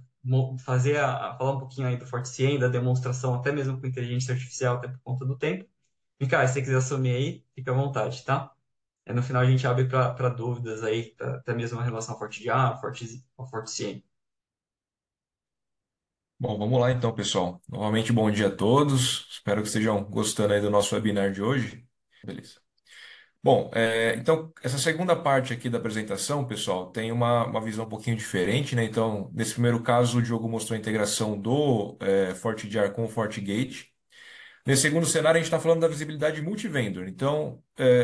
falar um pouquinho aí do FortiCIEM, da demonstração, até mesmo com inteligência artificial, até por conta do tempo. Mikael, se você quiser assumir aí, fica à vontade, tá? No final a gente abre para dúvidas aí, até mesmo em relação ao FortiGR, ao FortiCIEM. Bom, vamos lá então, pessoal. Novamente, bom dia a todos. Espero que estejam gostando aí do nosso webinar de hoje. Beleza. Bom, então, essa segunda parte aqui da apresentação, pessoal, tem uma visão um pouquinho diferente, né? Então, nesse primeiro caso, o Diogo mostrou a integração do FortiGR com o FortiGate. Nesse segundo cenário, a gente está falando da visibilidade multivendor. Então,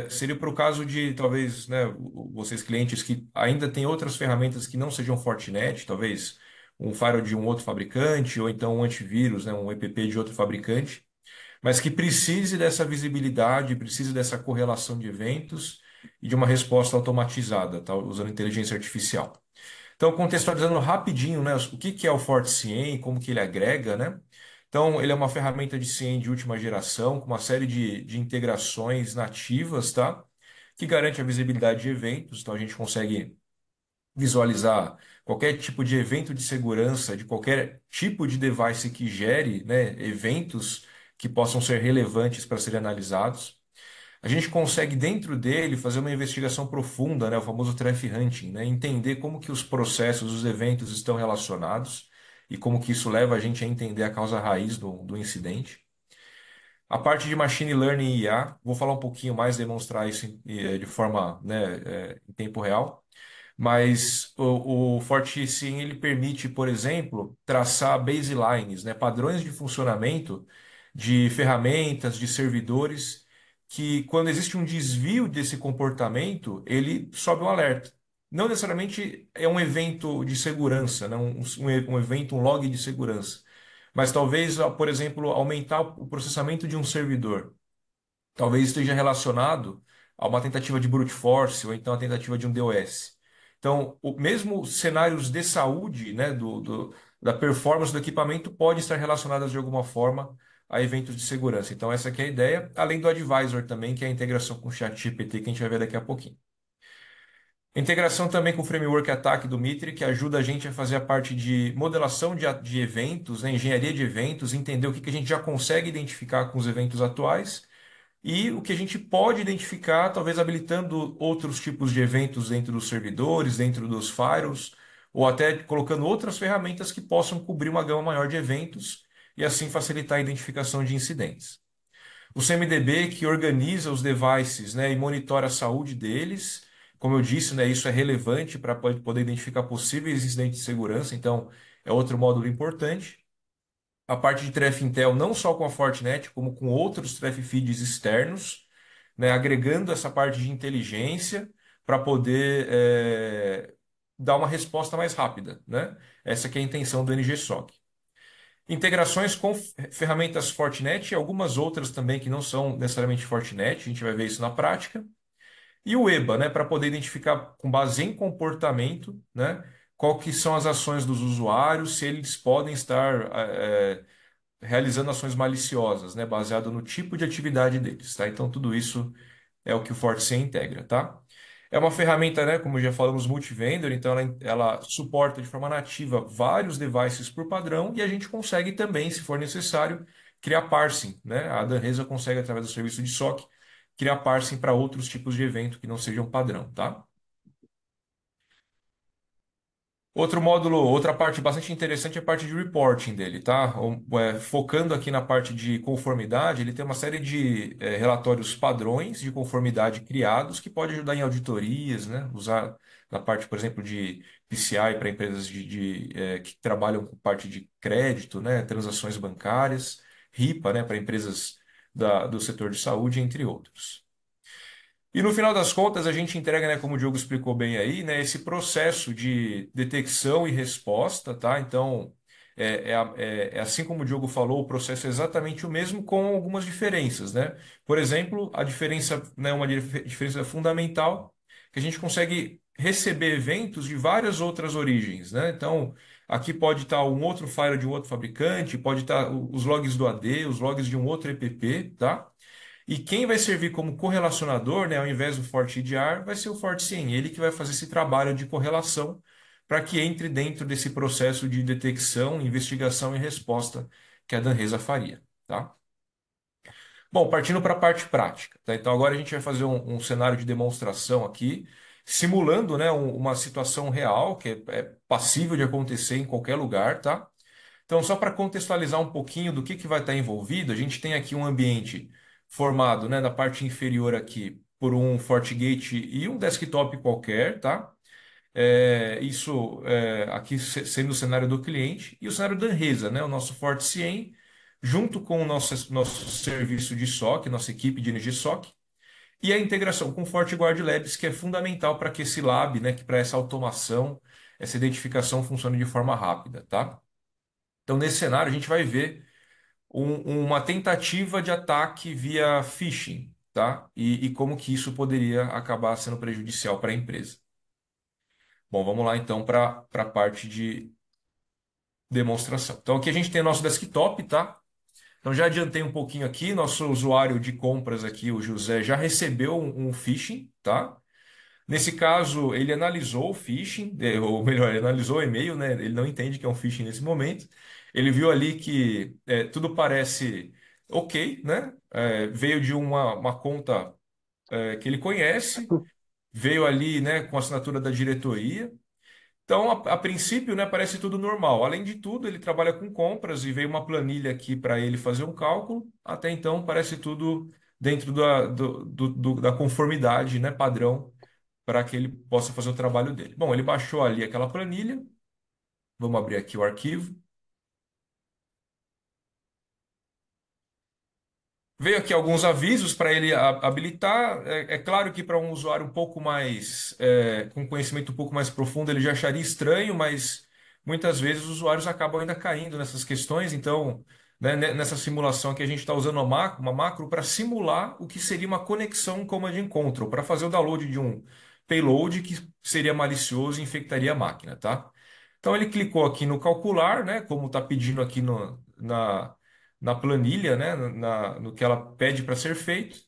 seria para o caso de, talvez, né, vocês clientes que ainda têm outras ferramentas que não sejam Fortinet, talvez um firewall de um outro fabricante, ou então um antivírus, né, um EPP de outro fabricante, mas que precise dessa visibilidade, precise dessa correlação de eventos e de uma resposta automatizada, tá, usando inteligência artificial. Então, contextualizando rapidinho, né, o que que é o FortiCIEM, como que ele agrega, né? Então, ele é uma ferramenta de CIEM de última geração, com uma série de integrações nativas, tá? Que garante a visibilidade de eventos. Então, a gente consegue visualizar qualquer tipo de evento de segurança, de qualquer tipo de device que gere, né, eventos que possam ser relevantes para serem analisados. A gente consegue dentro dele fazer uma investigação profunda, né, o famoso threat hunting, né, entender como que os processos, os eventos estão relacionados e como que isso leva a gente a entender a causa raiz do incidente. A parte de machine learning e IA, vou falar um pouquinho mais, demonstrar isso de forma, né, em tempo real. Mas o FortiSIEM ele permite, por exemplo, traçar baselines, né, padrões de funcionamento de ferramentas, de servidores, que quando existe um desvio desse comportamento, ele sobe um alerta. Não necessariamente é um evento de segurança, né, um evento, um log de segurança. Mas talvez, por exemplo, aumentar o processamento de um servidor. Talvez esteja relacionado a uma tentativa de brute force ou então a tentativa de um DOS. Então, mesmo cenários de saúde, né, da performance do equipamento pode estar relacionadas de alguma forma a eventos de segurança. Então, essa aqui é a ideia, além do Advisor também, que é a integração com o ChatGPT, que a gente vai ver daqui a pouquinho. Integração também com o Framework Attack do Mitre, que ajuda a gente a fazer a parte de modelação de eventos, né, engenharia de eventos, entender o que a gente já consegue identificar com os eventos atuais e o que a gente pode identificar, talvez habilitando outros tipos de eventos dentro dos servidores, dentro dos firewalls, ou até colocando outras ferramentas que possam cobrir uma gama maior de eventos e assim facilitar a identificação de incidentes. O CMDB que organiza os devices, né, e monitora a saúde deles. Como eu disse, né, isso é relevante para poder identificar possíveis incidentes de segurança, então é outro módulo importante. A parte de Threat Intel, não só com a Fortinet, como com outros Threat Feeds externos, né, agregando essa parte de inteligência para poder dar uma resposta mais rápida, né? Essa que é a intenção do NGSOC. Integrações com ferramentas Fortinet e algumas outras também que não são necessariamente Fortinet, a gente vai ver isso na prática. E o EBA, né, para poder identificar com base em comportamento, né, qual que são as ações dos usuários, se eles podem estar realizando ações maliciosas, né, baseado no tipo de atividade deles, tá? Então tudo isso é o que o FortiSIEM integra, tá? É uma ferramenta, né, como já falamos, multi-vendor, então ela suporta de forma nativa vários devices por padrão e a gente consegue também, se for necessário, criar parsing, né? A Danresa consegue, através do serviço de SOC, criar parsing para outros tipos de evento que não sejam padrão, tá? Outro módulo, outra parte bastante interessante é a parte de reporting dele, tá? Focando aqui na parte de conformidade, ele tem uma série de relatórios padrões de conformidade criados que pode ajudar em auditorias, né? Usar na parte, por exemplo, de PCI para empresas que trabalham com parte de crédito, né? Transações bancárias, RIPA, né? Para empresas do setor de saúde, entre outros. E no final das contas, a gente entrega, né, como o Diogo explicou bem aí, né, esse processo de detecção e resposta, tá? Então, é assim como o Diogo falou, o processo é exatamente o mesmo, com algumas diferenças, né? Por exemplo, a diferença, né, uma diferença fundamental, que a gente consegue receber eventos de várias outras origens, né? Então, aqui pode estar um outro file de um outro fabricante, pode estar os logs do AD, os logs de um outro EPP, tá? E quem vai servir como correlacionador, né, ao invés do FortiEDR, vai ser o FortiSIEM, ele que vai fazer esse trabalho de correlação para que entre dentro desse processo de detecção, investigação e resposta que a Danresa faria, tá? Bom, partindo para a parte prática, tá? Então agora a gente vai fazer um cenário de demonstração aqui, simulando, né, uma situação real que é passível de acontecer em qualquer lugar, tá? Então, só para contextualizar um pouquinho do que vai estar envolvido, a gente tem aqui um ambiente formado, né, na parte inferior aqui por um FortiGate e um desktop qualquer, tá? Aqui sendo o cenário do cliente e o cenário da Anresa, né, o nosso FortiSIEM, junto com o nosso serviço de SOC, nossa equipe de NG-SOC, e a integração com o FortiGuard Labs, que é fundamental para que esse lab, né, que para essa automação, essa identificação funcione de forma rápida, tá? Então, nesse cenário, a gente vai ver uma tentativa de ataque via phishing, tá? E como que isso poderia acabar sendo prejudicial para a empresa. Bom, vamos lá então para a parte de demonstração. Então, aqui a gente tem o nosso desktop, tá? Então, já adiantei um pouquinho aqui, nosso usuário de compras aqui, o José, já recebeu um phishing, tá? Nesse caso, ele analisou o phishing, ou melhor, ele analisou o e-mail, né? Ele não entende que é um phishing nesse momento. Ele viu ali que tudo parece ok, né? Veio de uma conta que ele conhece, veio ali, né, com a assinatura da diretoria. Então, a princípio, né, parece tudo normal. Além de tudo, ele trabalha com compras e veio uma planilha aqui para ele fazer um cálculo. Até então, parece tudo dentro da conformidade, né, padrão para que ele possa fazer o trabalho dele. Bom, ele baixou ali aquela planilha. Vamos abrir aqui o arquivo. Veio aqui alguns avisos para ele habilitar. É claro que para um usuário um pouco mais, com conhecimento um pouco mais profundo, ele já acharia estranho, mas muitas vezes os usuários acabam ainda caindo nessas questões. Então, né, nessa simulação aqui, a gente está usando uma macro para simular o que seria uma conexão Command and Control, para fazer o download de um payload que seria malicioso e infectaria a máquina, tá? Então, ele clicou aqui no calcular, né, como está pedindo aqui na planilha, né, no que ela pede para ser feito.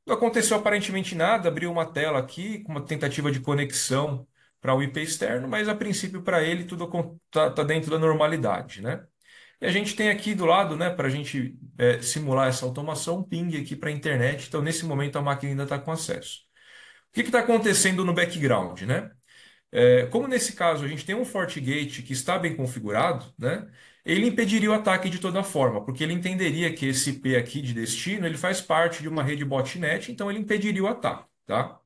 Não aconteceu aparentemente nada, abriu uma tela aqui com uma tentativa de conexão para o IP externo, mas a princípio para ele tudo está dentro da normalidade, né? E a gente tem aqui do lado, né, para a gente simular essa automação, um ping aqui para a internet. Então, nesse momento, a máquina ainda está com acesso. O que está acontecendo no background, né? Como nesse caso a gente tem um FortiGate que está bem configurado, né? Ele impediria o ataque de toda forma, porque ele entenderia que esse IP aqui de destino ele faz parte de uma rede botnet, então ele impediria o ataque, tá?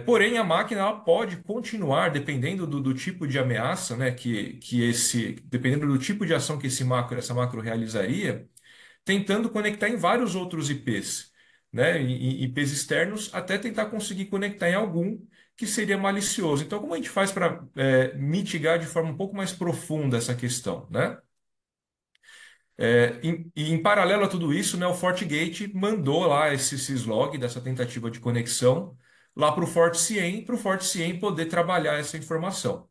Porém, a máquina ela pode continuar, dependendo do tipo de ameaça, né, dependendo do tipo de ação que essa macro realizaria, tentando conectar em vários outros IPs, né, em IPs externos, até tentar conseguir conectar em algum que seria malicioso. Então, como a gente faz para mitigar de forma um pouco mais profunda essa questão, né? Em paralelo a tudo isso, né, o FortiGate mandou lá esse syslog dessa tentativa de conexão lá para o FortiCIEM, para o FortiCIEM poder trabalhar essa informação.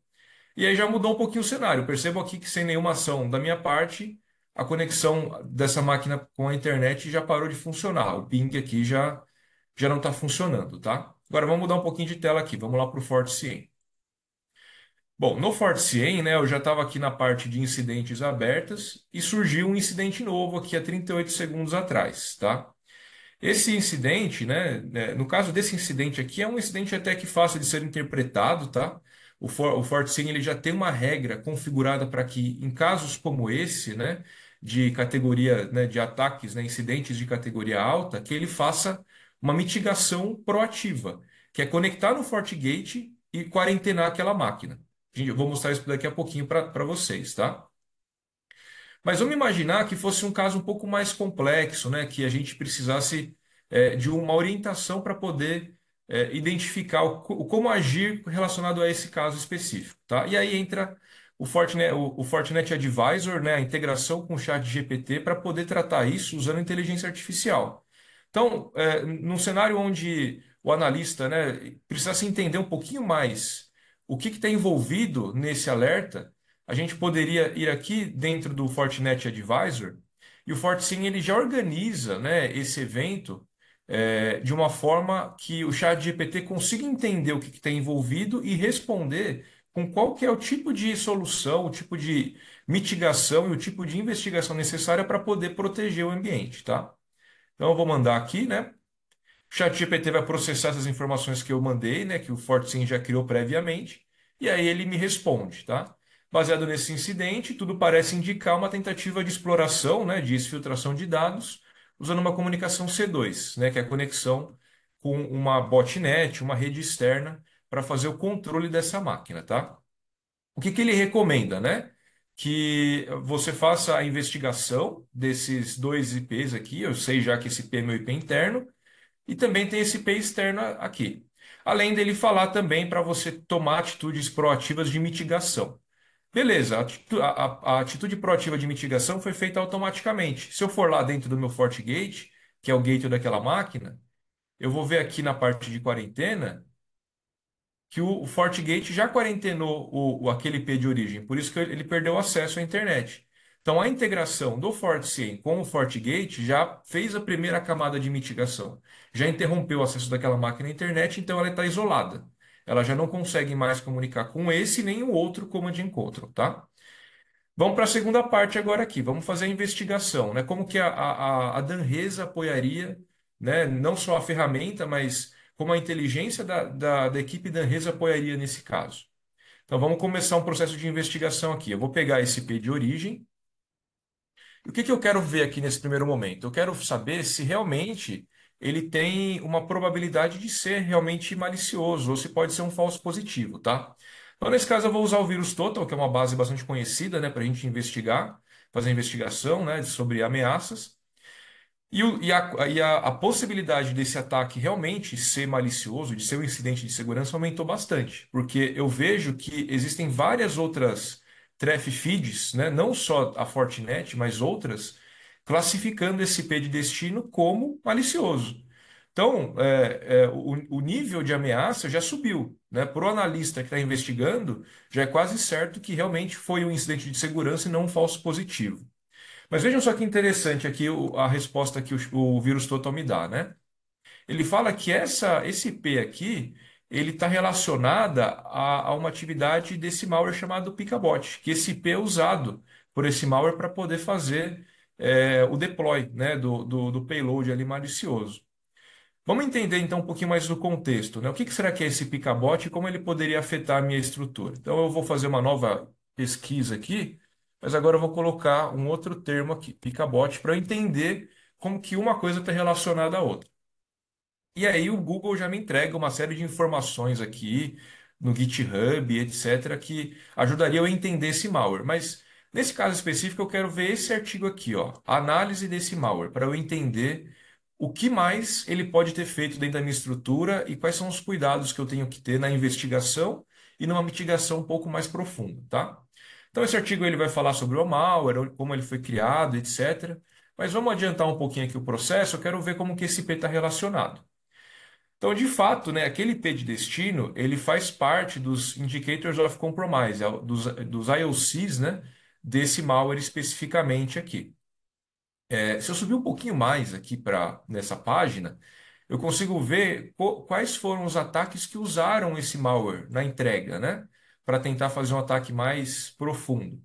E aí já mudou um pouquinho o cenário. Percebo aqui que sem nenhuma ação da minha parte, a conexão dessa máquina com a internet já parou de funcionar. O ping aqui já não está funcionando, tá? Agora vamos mudar um pouquinho de tela aqui. Vamos lá para o FortiCIEM. Bom, no FortiCIEM, né, eu já estava aqui na parte de incidentes abertas e surgiu um incidente novo aqui há 38 segundos atrás, tá? Esse incidente, no caso desse incidente aqui, é um incidente até que fácil de ser interpretado, tá? O FortiSIEM ele já tem uma regra configurada para que, em casos como esse, né, de categoria, né, de ataques, né, incidentes de categoria alta, que ele faça uma mitigação proativa, que é conectar no FortiGate e quarentenar aquela máquina. Gente, eu vou mostrar isso daqui a pouquinho para vocês, tá? Mas vamos imaginar que fosse um caso um pouco mais complexo, né? Que a gente precisasse de uma orientação para poder identificar como agir relacionado a esse caso específico, tá? E aí entra o Fortinet Advisor, né? A integração com o chat GPT para poder tratar isso usando inteligência artificial. Então, num cenário onde o analista, né, precisasse entender um pouquinho mais o que está envolvido nesse alerta, a gente poderia ir aqui dentro do Fortinet Advisor e o FortiSIEM ele já organiza, né, esse evento de uma forma que o chat GPT consiga entender o que está envolvido e responder com qual que é o tipo de solução, o tipo de mitigação e o tipo de investigação necessária para poder proteger o ambiente, tá? Então eu vou mandar aqui, né? O ChatGPT vai processar essas informações que eu mandei, né, que o FortiSIEM já criou previamente, e aí ele me responde, tá? Baseado nesse incidente, tudo parece indicar uma tentativa de exploração, né, de exfiltração de dados, usando uma comunicação C2, né, que é a conexão com uma botnet, uma rede externa, para fazer o controle dessa máquina, tá? O que que ele recomenda, né? Que você faça a investigação desses dois IPs aqui, eu sei já que esse IP é meu IP interno, e também tem esse P externo aqui. Além dele falar também para você tomar atitudes proativas de mitigação. Beleza, a atitude proativa de mitigação foi feita automaticamente. Se eu for lá dentro do meu FortiGate, que é o gate daquela máquina, eu vou ver aqui na parte de quarentena que o FortiGate já quarentenou aquele IP de origem, por isso que ele perdeu acesso à internet. Então, a integração do FortiCIEM com o FortiGate já fez a primeira camada de mitigação. Já interrompeu o acesso daquela máquina à internet, então ela está isolada. Ela já não consegue mais comunicar com esse nem o outro Command and Control, tá? Vamos para a segunda parte agora aqui. Vamos fazer a investigação, né? Como que a Danresa apoiaria, né? Não só a ferramenta, mas como a inteligência da equipe Danresa apoiaria nesse caso. Então vamos começar um processo de investigação aqui. Eu vou pegar esse IP de origem. E o que que eu quero ver aqui nesse primeiro momento? Eu quero saber se realmente ele tem uma probabilidade de ser realmente malicioso ou se pode ser um falso positivo, tá? Então, nesse caso, eu vou usar o vírus Total, que é uma base bastante conhecida, né, para a gente investigar, fazer investigação, né, sobre ameaças. A possibilidade desse ataque realmente ser malicioso, de ser um incidente de segurança, aumentou bastante, porque eu vejo que existem várias outras traffic feeds, né, não só a Fortinet, mas outras, classificando esse IP de destino como malicioso. Então, o nível de ameaça já subiu, né? Para o analista que está investigando, já é quase certo que realmente foi um incidente de segurança e não um falso positivo. Mas vejam só que interessante aqui a resposta que o vírus total me dá, né? Ele fala que esse IP aqui, ele está relacionada a uma atividade desse malware chamado Picabot, que esse IP é usado por esse malware para poder fazer o deploy, né, do payload ali malicioso. Vamos entender então um pouquinho mais do contexto, né? O que será que é esse Picabot e como ele poderia afetar a minha estrutura? Então eu vou fazer uma nova pesquisa aqui, mas agora eu vou colocar um outro termo aqui, Picabot, para eu entender como que uma coisa está relacionada à outra. E aí o Google já me entrega uma série de informações aqui no GitHub, etc., que ajudaria eu a entender esse malware. Mas nesse caso específico eu quero ver esse artigo aqui, ó, a análise desse malware, para eu entender o que mais ele pode ter feito dentro da minha estrutura e quais são os cuidados que eu tenho que ter na investigação e numa mitigação um pouco mais profunda, tá? Então esse artigo ele vai falar sobre o malware, como ele foi criado, etc. Mas vamos adiantar um pouquinho aqui o processo, eu quero ver como que esse IP está relacionado. Então, de fato, né, aquele IP de destino, ele faz parte dos Indicators of Compromise, dos IOCs, né, desse malware especificamente aqui. Se eu subir um pouquinho mais aqui nessa página, eu consigo ver quais foram os ataques que usaram esse malware na entrega, né, para tentar fazer um ataque mais profundo.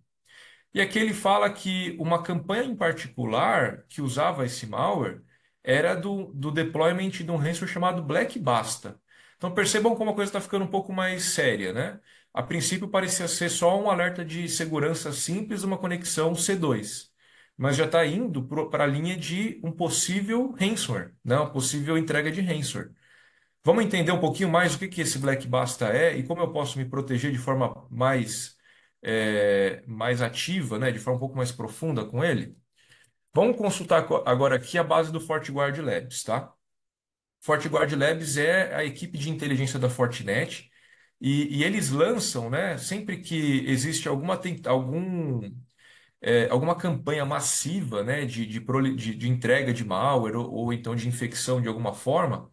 E aqui ele fala que uma campanha em particular que usava esse malware era do deployment de um ransomware chamado Black Basta. Então percebam como a coisa está ficando um pouco mais séria, né? A princípio parecia ser só um alerta de segurança simples, uma conexão C2, mas já está indo para a linha de um possível ransomware, né? Uma possível entrega de ransomware. Vamos entender um pouquinho mais o que que esse Black Basta é e como eu posso me proteger de forma mais ativa, né, de forma um pouco mais profunda com ele? Vamos consultar agora aqui a base do FortiGuard Labs, tá? FortiGuard Labs é a equipe de inteligência da Fortinet e eles lançam, né, sempre que existe alguma campanha massiva, né, de entrega de malware ou então de infecção de alguma forma,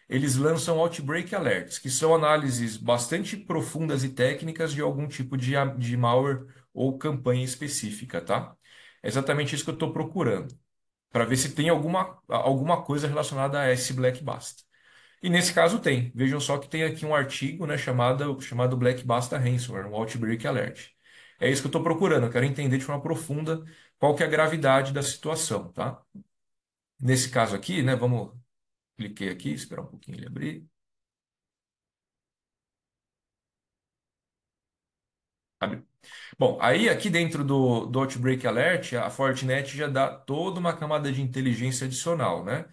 eles lançam Outbreak Alerts, que são análises bastante profundas e técnicas de algum tipo de malware ou campanha específica, tá? É exatamente isso que eu estou procurando, para ver se tem alguma coisa relacionada a esse Black Basta. E nesse caso tem. Vejam só que tem aqui um artigo, né, chamado Black Basta Ransomware, um Outbreak Alert. É isso que eu estou procurando. Eu quero entender de forma profunda qual que é a gravidade da situação, tá? Nesse caso aqui, né, vamos cliquei aqui, esperar um pouquinho ele abrir. Abriu. Bom, aí aqui dentro do Outbreak Alert, a Fortinet já dá toda uma camada de inteligência adicional, né?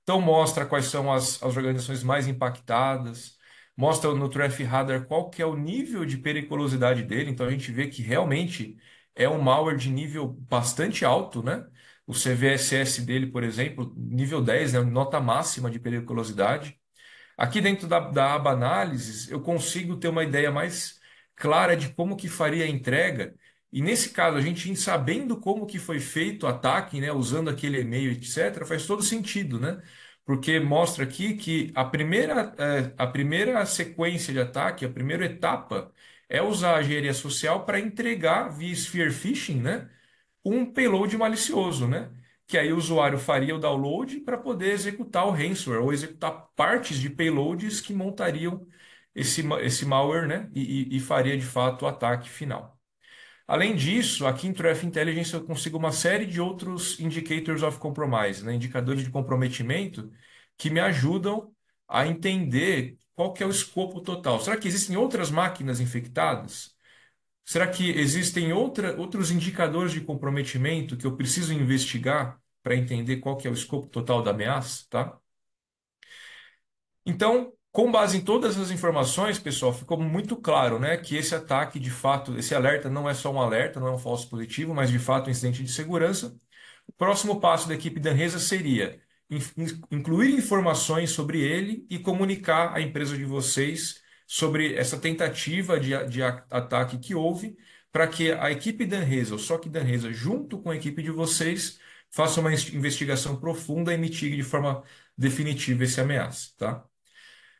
Então mostra quais são as organizações mais impactadas, mostra no Threat Radar qual que é o nível de periculosidade dele, então a gente vê que realmente é um malware de nível bastante alto, né? O CVSS dele, por exemplo, nível 10, né? Nota máxima de periculosidade. Aqui dentro da aba análises, eu consigo ter uma ideia mais clara de como que faria a entrega. E nesse caso, a gente sabendo como que foi feito o ataque, né, usando aquele e-mail, etc., faz todo sentido, né? Porque mostra aqui que a primeira sequência de ataque, a primeira etapa, é usar a engenharia social para entregar via spear phishing, né? um payload malicioso, né? Que aí o usuário faria o download para poder executar o ransomware ou executar partes de payloads que montariam esse malware, né? E faria de fato o ataque final. Além disso, aqui em Threat Intelligence eu consigo uma série de outros indicators of compromise, né? Indicadores de comprometimento que me ajudam a entender qual que é o escopo total. Será que existem outras máquinas infectadas? Será que existem outros indicadores de comprometimento que eu preciso investigar para entender qual que é o escopo total da ameaça, tá? Então, com base em todas as informações, pessoal, ficou muito claro, né, que esse ataque, de fato, esse alerta não é só um alerta, não é um falso positivo, mas de fato um incidente de segurança. O próximo passo da equipe da Anresa seria incluir informações sobre ele e comunicar à empresa de vocês sobre essa tentativa de ataque que houve, para que a equipe da Anresa, o SOC da Anresa, junto com a equipe de vocês, faça uma investigação profunda e mitigue de forma definitiva esse ameaça, tá?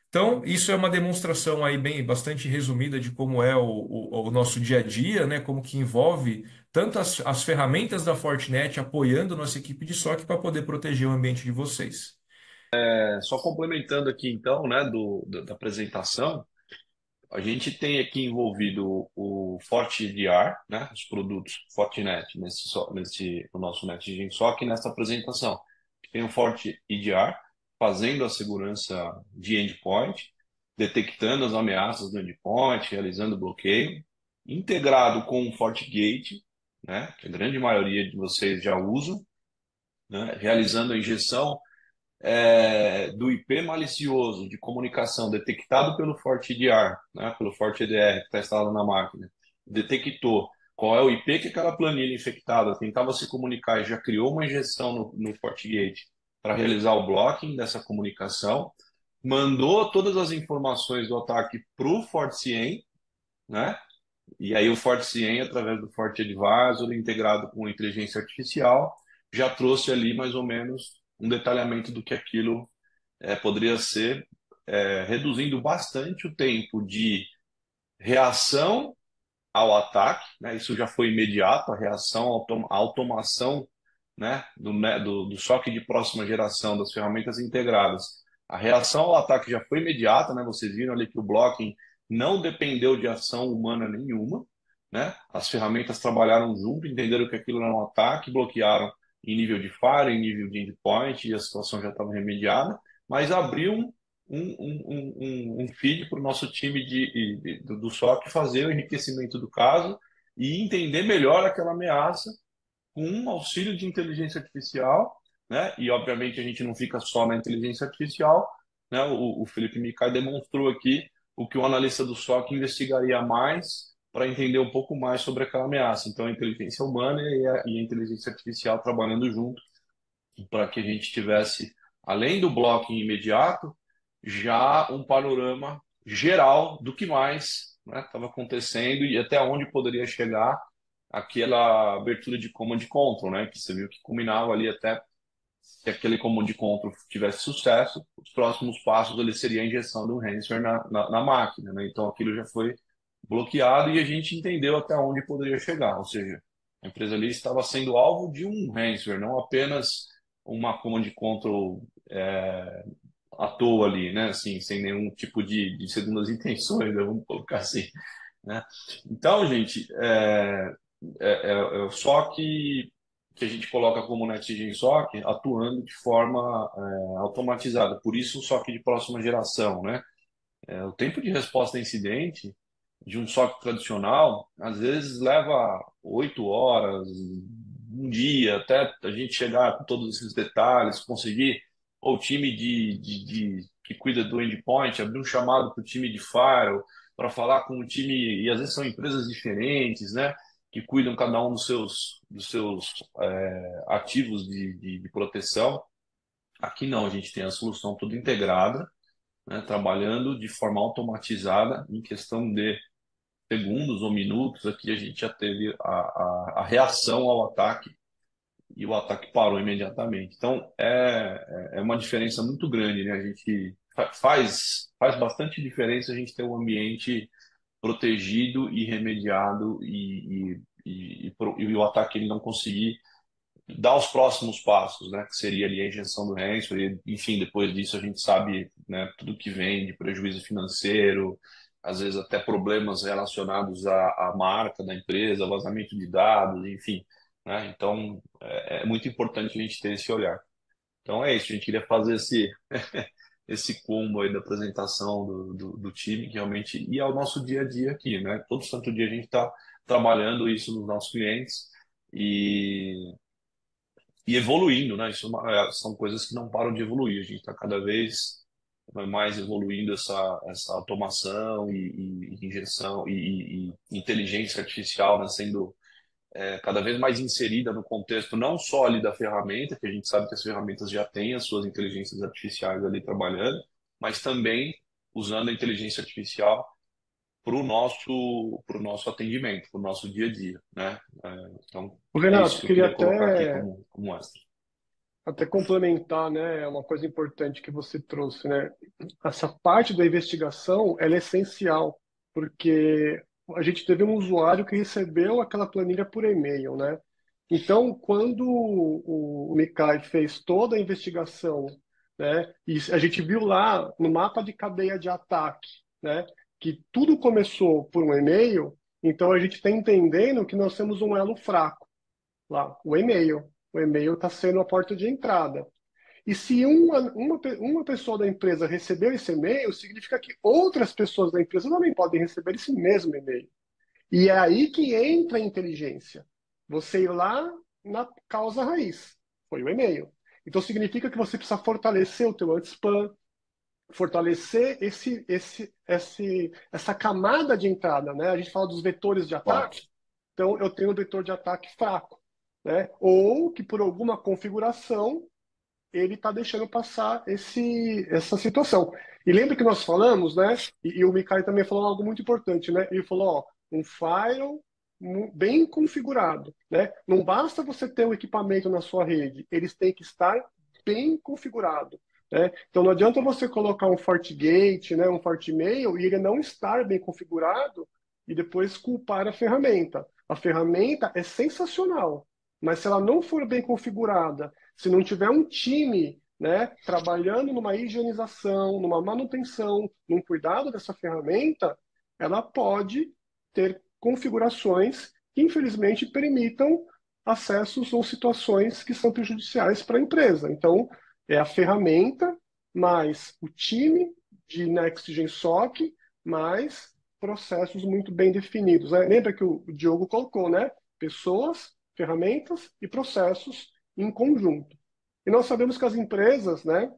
Então, isso é uma demonstração aí bem bastante resumida de como é o nosso dia a dia, né? Como que envolve tanto as ferramentas da Fortinet apoiando nossa equipe de SOC para poder proteger o ambiente de vocês. Só complementando aqui então, né, da apresentação, a gente tem aqui envolvido o FortiEDR, né, os produtos Fortinet no nosso NetGen SOC nessa apresentação. Tem o FortiEDR fazendo a segurança de endpoint, detectando as ameaças do endpoint, realizando bloqueio, integrado com o FortiGate, né, que a grande maioria de vocês já usam, né, realizando a injeção do IP malicioso de comunicação detectado pelo FortiEDR, né, pelo FortiEDR que está instalado na máquina, detectou qual é o IP que aquela planilha infectada tentava se comunicar e já criou uma injeção no FortiGate para realizar o blocking dessa comunicação, mandou todas as informações do ataque para o FortiCIEM, né? E aí o FortiCIEM, através do FortiAdvisor, integrado com inteligência artificial, já trouxe ali mais ou menos um detalhamento do que aquilo poderia ser, reduzindo bastante o tempo de reação ao ataque, né? Isso já foi imediato, a reação, a automação, né, do SOC de próxima geração, das ferramentas integradas. A reação ao ataque já foi imediata, né? Vocês viram ali que o blocking não dependeu de ação humana nenhuma, né? As ferramentas trabalharam junto, entenderam que aquilo era um ataque, bloquearam em nível de fire, em nível de endpoint, e a situação já estava remediada, mas abriu um feed para o nosso time do SOC fazer o enriquecimento do caso e entender melhor aquela ameaça com um auxílio de inteligência artificial, né? E obviamente a gente não fica só na inteligência artificial, né? O Felipe Micai demonstrou aqui o que o analista do SOC investigaria mais para entender um pouco mais sobre aquela ameaça. Então a inteligência humana e a inteligência artificial trabalhando junto para que a gente tivesse, além do blocking imediato, já um panorama geral do que mais estava acontecendo e até onde poderia chegar aquela abertura de command control, né? Que você viu que culminava ali até se aquele command control tivesse sucesso, os próximos passos ali seria a injeção do ransomware na máquina, né? Então aquilo já foi bloqueado e a gente entendeu até onde poderia chegar, ou seja, a empresa ali estava sendo alvo de um ransomware, não apenas uma command control à toa ali, né? Assim, sem nenhum tipo de segundas intenções, né? Vamos colocar assim, né? Então, gente, o SOC que a gente coloca como NetGen SOC atuando de forma automatizada. Por isso, o SOC de próxima geração, né? O tempo de resposta a incidente de um SOC tradicional, às vezes leva 8 horas, um dia, até a gente chegar com todos esses detalhes, conseguir o time que cuida do endpoint, abrir um chamado para o time de firewall, para falar com o time, e às vezes são empresas diferentes, né? Que cuidam cada um dos seus ativos de proteção. Aqui não, a gente tem a solução toda integrada, né, trabalhando de forma automatizada, em questão de segundos ou minutos. Aqui a gente já teve a reação ao ataque e o ataque parou imediatamente. Então, é uma diferença muito grande, né? A gente faz bastante diferença a gente ter um ambiente protegido e remediado e o ataque ele não conseguir dar os próximos passos, né? Que seria ali a injeção do ransomware, enfim, depois disso a gente sabe, né, tudo que vem de prejuízo financeiro, às vezes até problemas relacionados à marca da empresa, vazamento de dados, enfim, né? Então é muito importante a gente ter esse olhar. Então é isso, a gente queria fazer esse combo aí da apresentação do time, que realmente, e é o nosso dia a dia aqui, né? Todo santo dia a gente está trabalhando isso nos nossos clientes e, e evoluindo, né? Isso são coisas que não param de evoluir. A gente está cada vez mais evoluindo essa automação e injeção e inteligência artificial, né? Sendo cada vez mais inserida no contexto não só ali da ferramenta, que a gente sabe que as ferramentas já têm as suas inteligências artificiais ali trabalhando, mas também usando a inteligência artificial para o nosso atendimento, para o nosso dia a dia, né? Então, Ô, é Renato, isso que eu queria queria colocar aqui até, como extra. até complementar, né, uma coisa importante que você trouxe, né? Essa parte da investigação, ela é essencial, porque a gente teve um usuário que recebeu aquela planilha por e-mail, né? Então, quando o Mikai fez toda a investigação, né, e a gente viu lá no mapa de cadeia de ataque, né, que tudo começou por um e-mail, então a gente está entendendo que nós temos um elo fraco lá, o e-mail. O e-mail está sendo a porta de entrada. E se uma pessoa da empresa recebeu esse e-mail, significa que outras pessoas da empresa também podem receber esse mesmo e-mail. E é aí que entra a inteligência. Você ir lá na causa raiz. Foi o e-mail. Então significa que você precisa fortalecer o teu anti-spam, fortalecer essa camada de entrada, né? A gente fala dos vetores de Claro. ataque. Então eu tenho um vetor de ataque fraco, né? Ou que por alguma configuração ele está deixando passar essa situação. E lembra que nós falamos, né? E o Mikai também falou algo muito importante, né? Ele falou, ó, um firewall bem configurado, né? Não basta você ter um equipamento na sua rede, eles têm que estar bem configurado, né? Então não adianta você colocar um FortiGate, né, um FortiMail e ele não estar bem configurado e depois culpar a ferramenta. A ferramenta é sensacional, mas se ela não for bem configurada, se não tiver um time, né, trabalhando numa higienização, numa manutenção, num cuidado dessa ferramenta, ela pode ter configurações que, infelizmente, permitam acessos ou situações que são prejudiciais para a empresa. Então, é a ferramenta mais o time de Next-Gen SOC mais processos muito bem definidos, né? Lembra que o Diogo colocou, né? Pessoas, ferramentas e processos em conjunto. E nós sabemos que as empresas, né,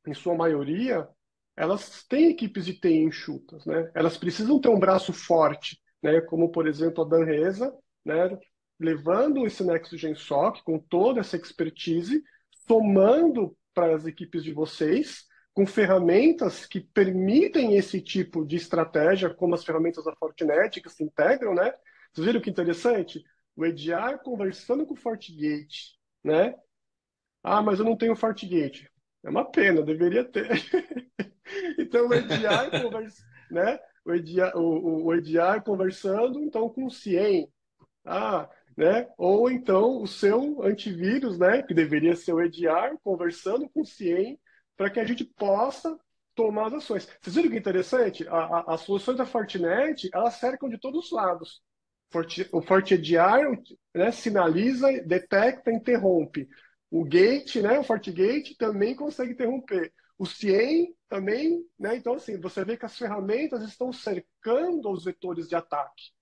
em sua maioria, elas têm equipes de TI enxutas, né? Elas precisam ter um braço forte, né, como por exemplo a Danresa, né, levando esse Next-Gen SOC com toda essa expertise, somando para as equipes de vocês, com ferramentas que permitem esse tipo de estratégia, como as ferramentas da Fortinet, que se integram, né? Vocês viram que interessante? O EDR conversando com o FortiGate, né? Ah, mas eu não tenho FortiGate. É uma pena, deveria ter. Então, o EDR, né? O EDR conversando, então, com o CIEM. Ah, né? Ou então o seu antivírus, né? Que deveria ser o EDR, conversando com o CIEM, para que a gente possa tomar as ações. Vocês viram que interessante? As soluções da Fortinet, elas cercam de todos os lados. O FortiEDR, né, sinaliza, detecta, interrompe. O Gate, né, o FortiGate também consegue interromper. O CIEM também, né? Então, assim, você vê que as ferramentas estão cercando os vetores de ataque,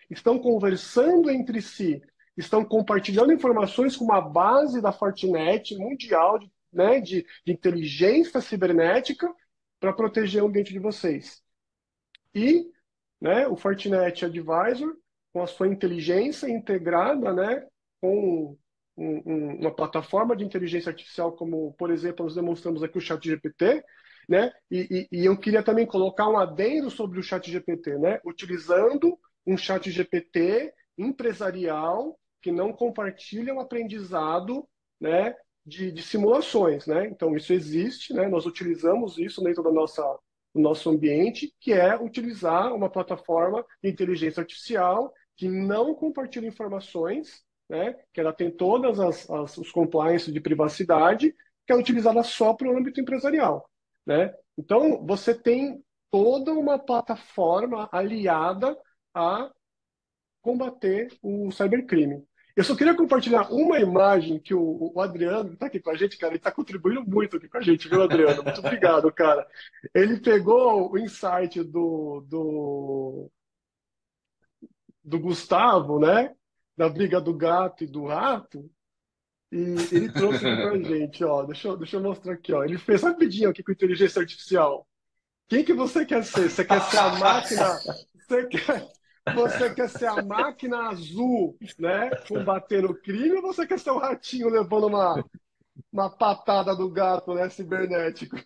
estão conversando entre si, estão compartilhando informações com uma base da Fortinet mundial, né, de inteligência cibernética para proteger o ambiente de vocês. E, né, o Fortinet Advisor, com a sua inteligência integrada, né, com uma plataforma de inteligência artificial, como, por exemplo, nós demonstramos aqui o ChatGPT, né? E eu queria também colocar um adendo sobre o ChatGPT, né? Utilizando um ChatGPT empresarial que não compartilha o aprendizado, né, de simulações, né? Então, isso existe, né? Nós utilizamos isso dentro do nosso ambiente, que é utilizar uma plataforma de inteligência artificial que não compartilha informações, né? Que ela tem todas os compliance de privacidade, que é utilizada só para o âmbito empresarial, né? Então, você tem toda uma plataforma aliada a combater o cybercrime. Eu só queria compartilhar uma imagem que o Adriano está aqui com a gente, cara, ele está contribuindo muito aqui com a gente, viu, Adriano? Muito obrigado, cara. Ele pegou o insight do Gustavo, né? Da briga do gato e do rato, e ele trouxe aqui pra gente, ó. Deixa eu mostrar aqui, ó. Ele fez rapidinho aqui com inteligência artificial. Quem que você quer ser? Você quer ser a máquina? Você quer, você quer ser a máquina azul, né? Combatendo o crime, ou você quer ser o ratinho levando uma patada do gato, né? Cibernético.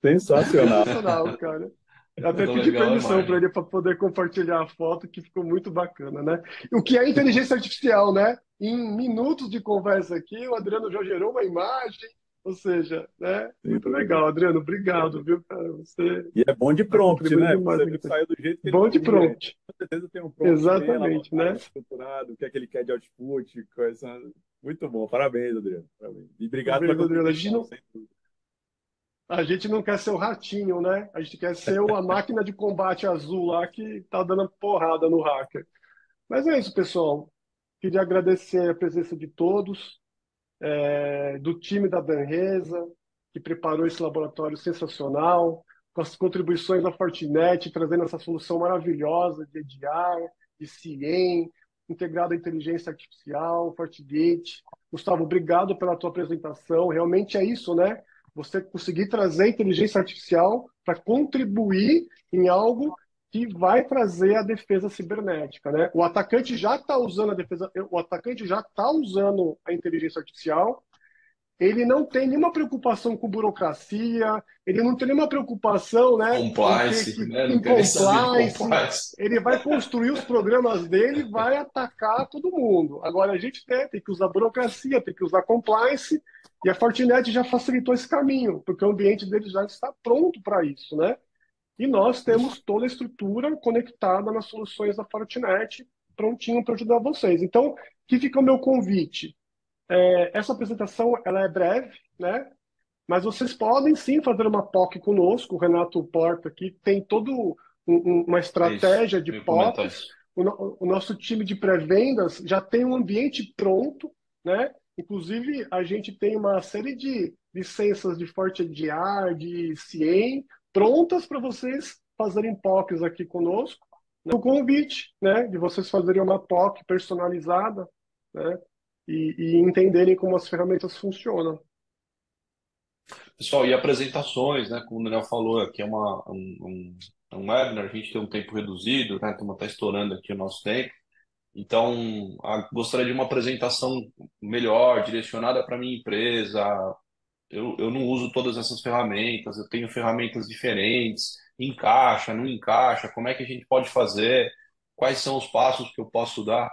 Sensacional. Sensacional, cara. Eu até Ficou pedi legal a permissão para imagem. ele para poder compartilhar a foto, que ficou muito bacana, né? O que é inteligência artificial, né? Em minutos de conversa aqui, o Adriano já gerou uma imagem, ou seja, né? Sem Muito dúvida. legal, Adriano. Obrigado, viu, cara? Você E é bom de está prompt, contribuindo né? demais Você aqui. viu que saiu do jeito que ele Bom de queria. prompt. Com certeza tem um prompt bem Exatamente, elaborado, né? estruturado, o que é que ele quer de output, coisa. Muito bom. Parabéns, Adriano. Parabéns. E obrigado pela Beleza, Adriano. contribuição, sem dúvida. A gente não quer ser o ratinho, né? A gente quer ser a máquina de combate azul lá que tá dando porrada no hacker. Mas é isso, pessoal. Queria agradecer a presença de todos, do time da Danresa, que preparou esse laboratório sensacional, com as contribuições da Fortinet, trazendo essa solução maravilhosa de EDR, de CIEM, integrada à inteligência artificial, FortiGate. Gustavo, obrigado pela tua apresentação. Realmente é isso, né? Você conseguir trazer a inteligência artificial para contribuir em algo que vai trazer a defesa cibernética, né? O atacante já está usando o atacante já está usando a inteligência artificial. Ele não tem nenhuma preocupação com burocracia, ele não tem nenhuma preocupação, né, em ter Compliance, que né? Não em quer nem saber de compliance. compliance. Ele vai construir os programas dele e vai atacar todo mundo. Agora a gente tem que usar burocracia, tem que usar compliance, e a Fortinet já facilitou esse caminho, porque o ambiente dele já está pronto para isso, né? E nós temos toda a estrutura conectada nas soluções da Fortinet, prontinho para ajudar vocês. Então, que fica o meu convite? Essa apresentação ela é breve, né? Mas vocês podem sim fazer uma POC conosco. O Renato Porta aqui tem todo uma É isso. estratégia de Eu ia comentar POCs. isso. O nosso time de pré-vendas já tem um ambiente pronto, né? Inclusive, a gente tem uma série de licenças de FortiEDR, de CIEM, prontas para vocês fazerem POCs aqui conosco. O convite, né, de vocês fazerem uma POC personalizada, né, e entenderem como as ferramentas funcionam. Pessoal, e apresentações, né? Como o Daniel falou, aqui é é um webinar, a gente tem um tempo reduzido, né? Estamos até estourando aqui o nosso tempo. Então, gostaria de uma apresentação melhor, direcionada para a minha empresa. Eu não uso todas essas ferramentas, eu tenho ferramentas diferentes, encaixa, não encaixa, como é que a gente pode fazer, quais são os passos que eu posso dar.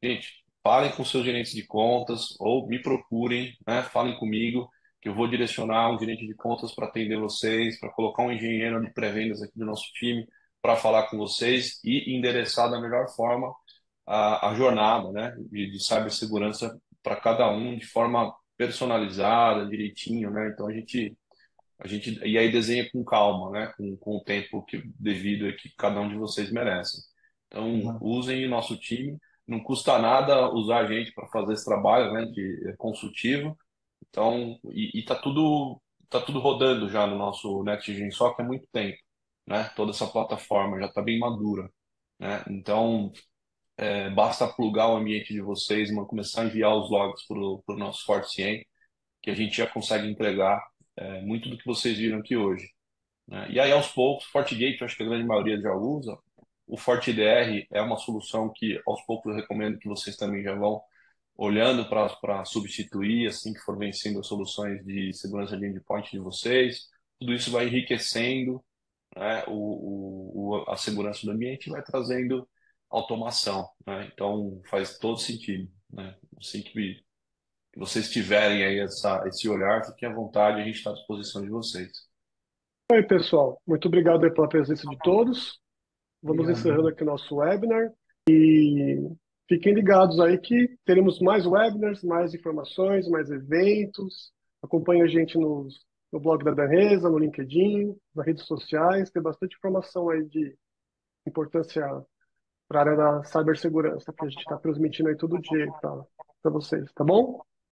Gente, falem com seus gerentes de contas ou me procurem, né? Falem comigo, que eu vou direcionar um gerente de contas para atender vocês, para colocar um engenheiro de pré-vendas aqui do nosso time para falar com vocês e endereçar da melhor forma a jornada, né, de cibersegurança para cada um de forma personalizada, direitinho, né? Então a gente e aí desenha com calma, né? Com o tempo que devido e que cada um de vocês merece. Então usem o nosso time, não custa nada usar a gente para fazer esse trabalho, né? De consultivo. Então tá tudo rodando já no nosso NextGen SOC há muito tempo, né? Toda essa plataforma já está bem madura, né? Então basta plugar o ambiente de vocês, começar a enviar os logs para o nosso FortiCIEM, que a gente já consegue entregar muito do que vocês viram aqui hoje, né? E aí, aos poucos, FortiGate, eu acho que a grande maioria já usa. O FortiDR é uma solução que, aos poucos, eu recomendo que vocês também já vão olhando para substituir, assim que for vencendo as soluções de segurança de endpoint de vocês. Tudo isso vai enriquecendo, né, a segurança do ambiente e vai trazendo automação, né? Então faz todo sentido, né? Assim que vocês tiverem aí esse olhar, fiquem à vontade, a gente está à disposição de vocês. Oi, pessoal. Muito obrigado aí pela presença de todos. Vamos Obrigado. encerrando aqui o nosso webinar. Fiquem ligados aí que teremos mais webinars, mais informações, mais eventos. Acompanhe a gente no blog da Danresa, no LinkedIn, nas redes sociais. Tem bastante informação aí de importância para a área da cibersegurança, que a gente está transmitindo aí todo dia para vocês, tá bom?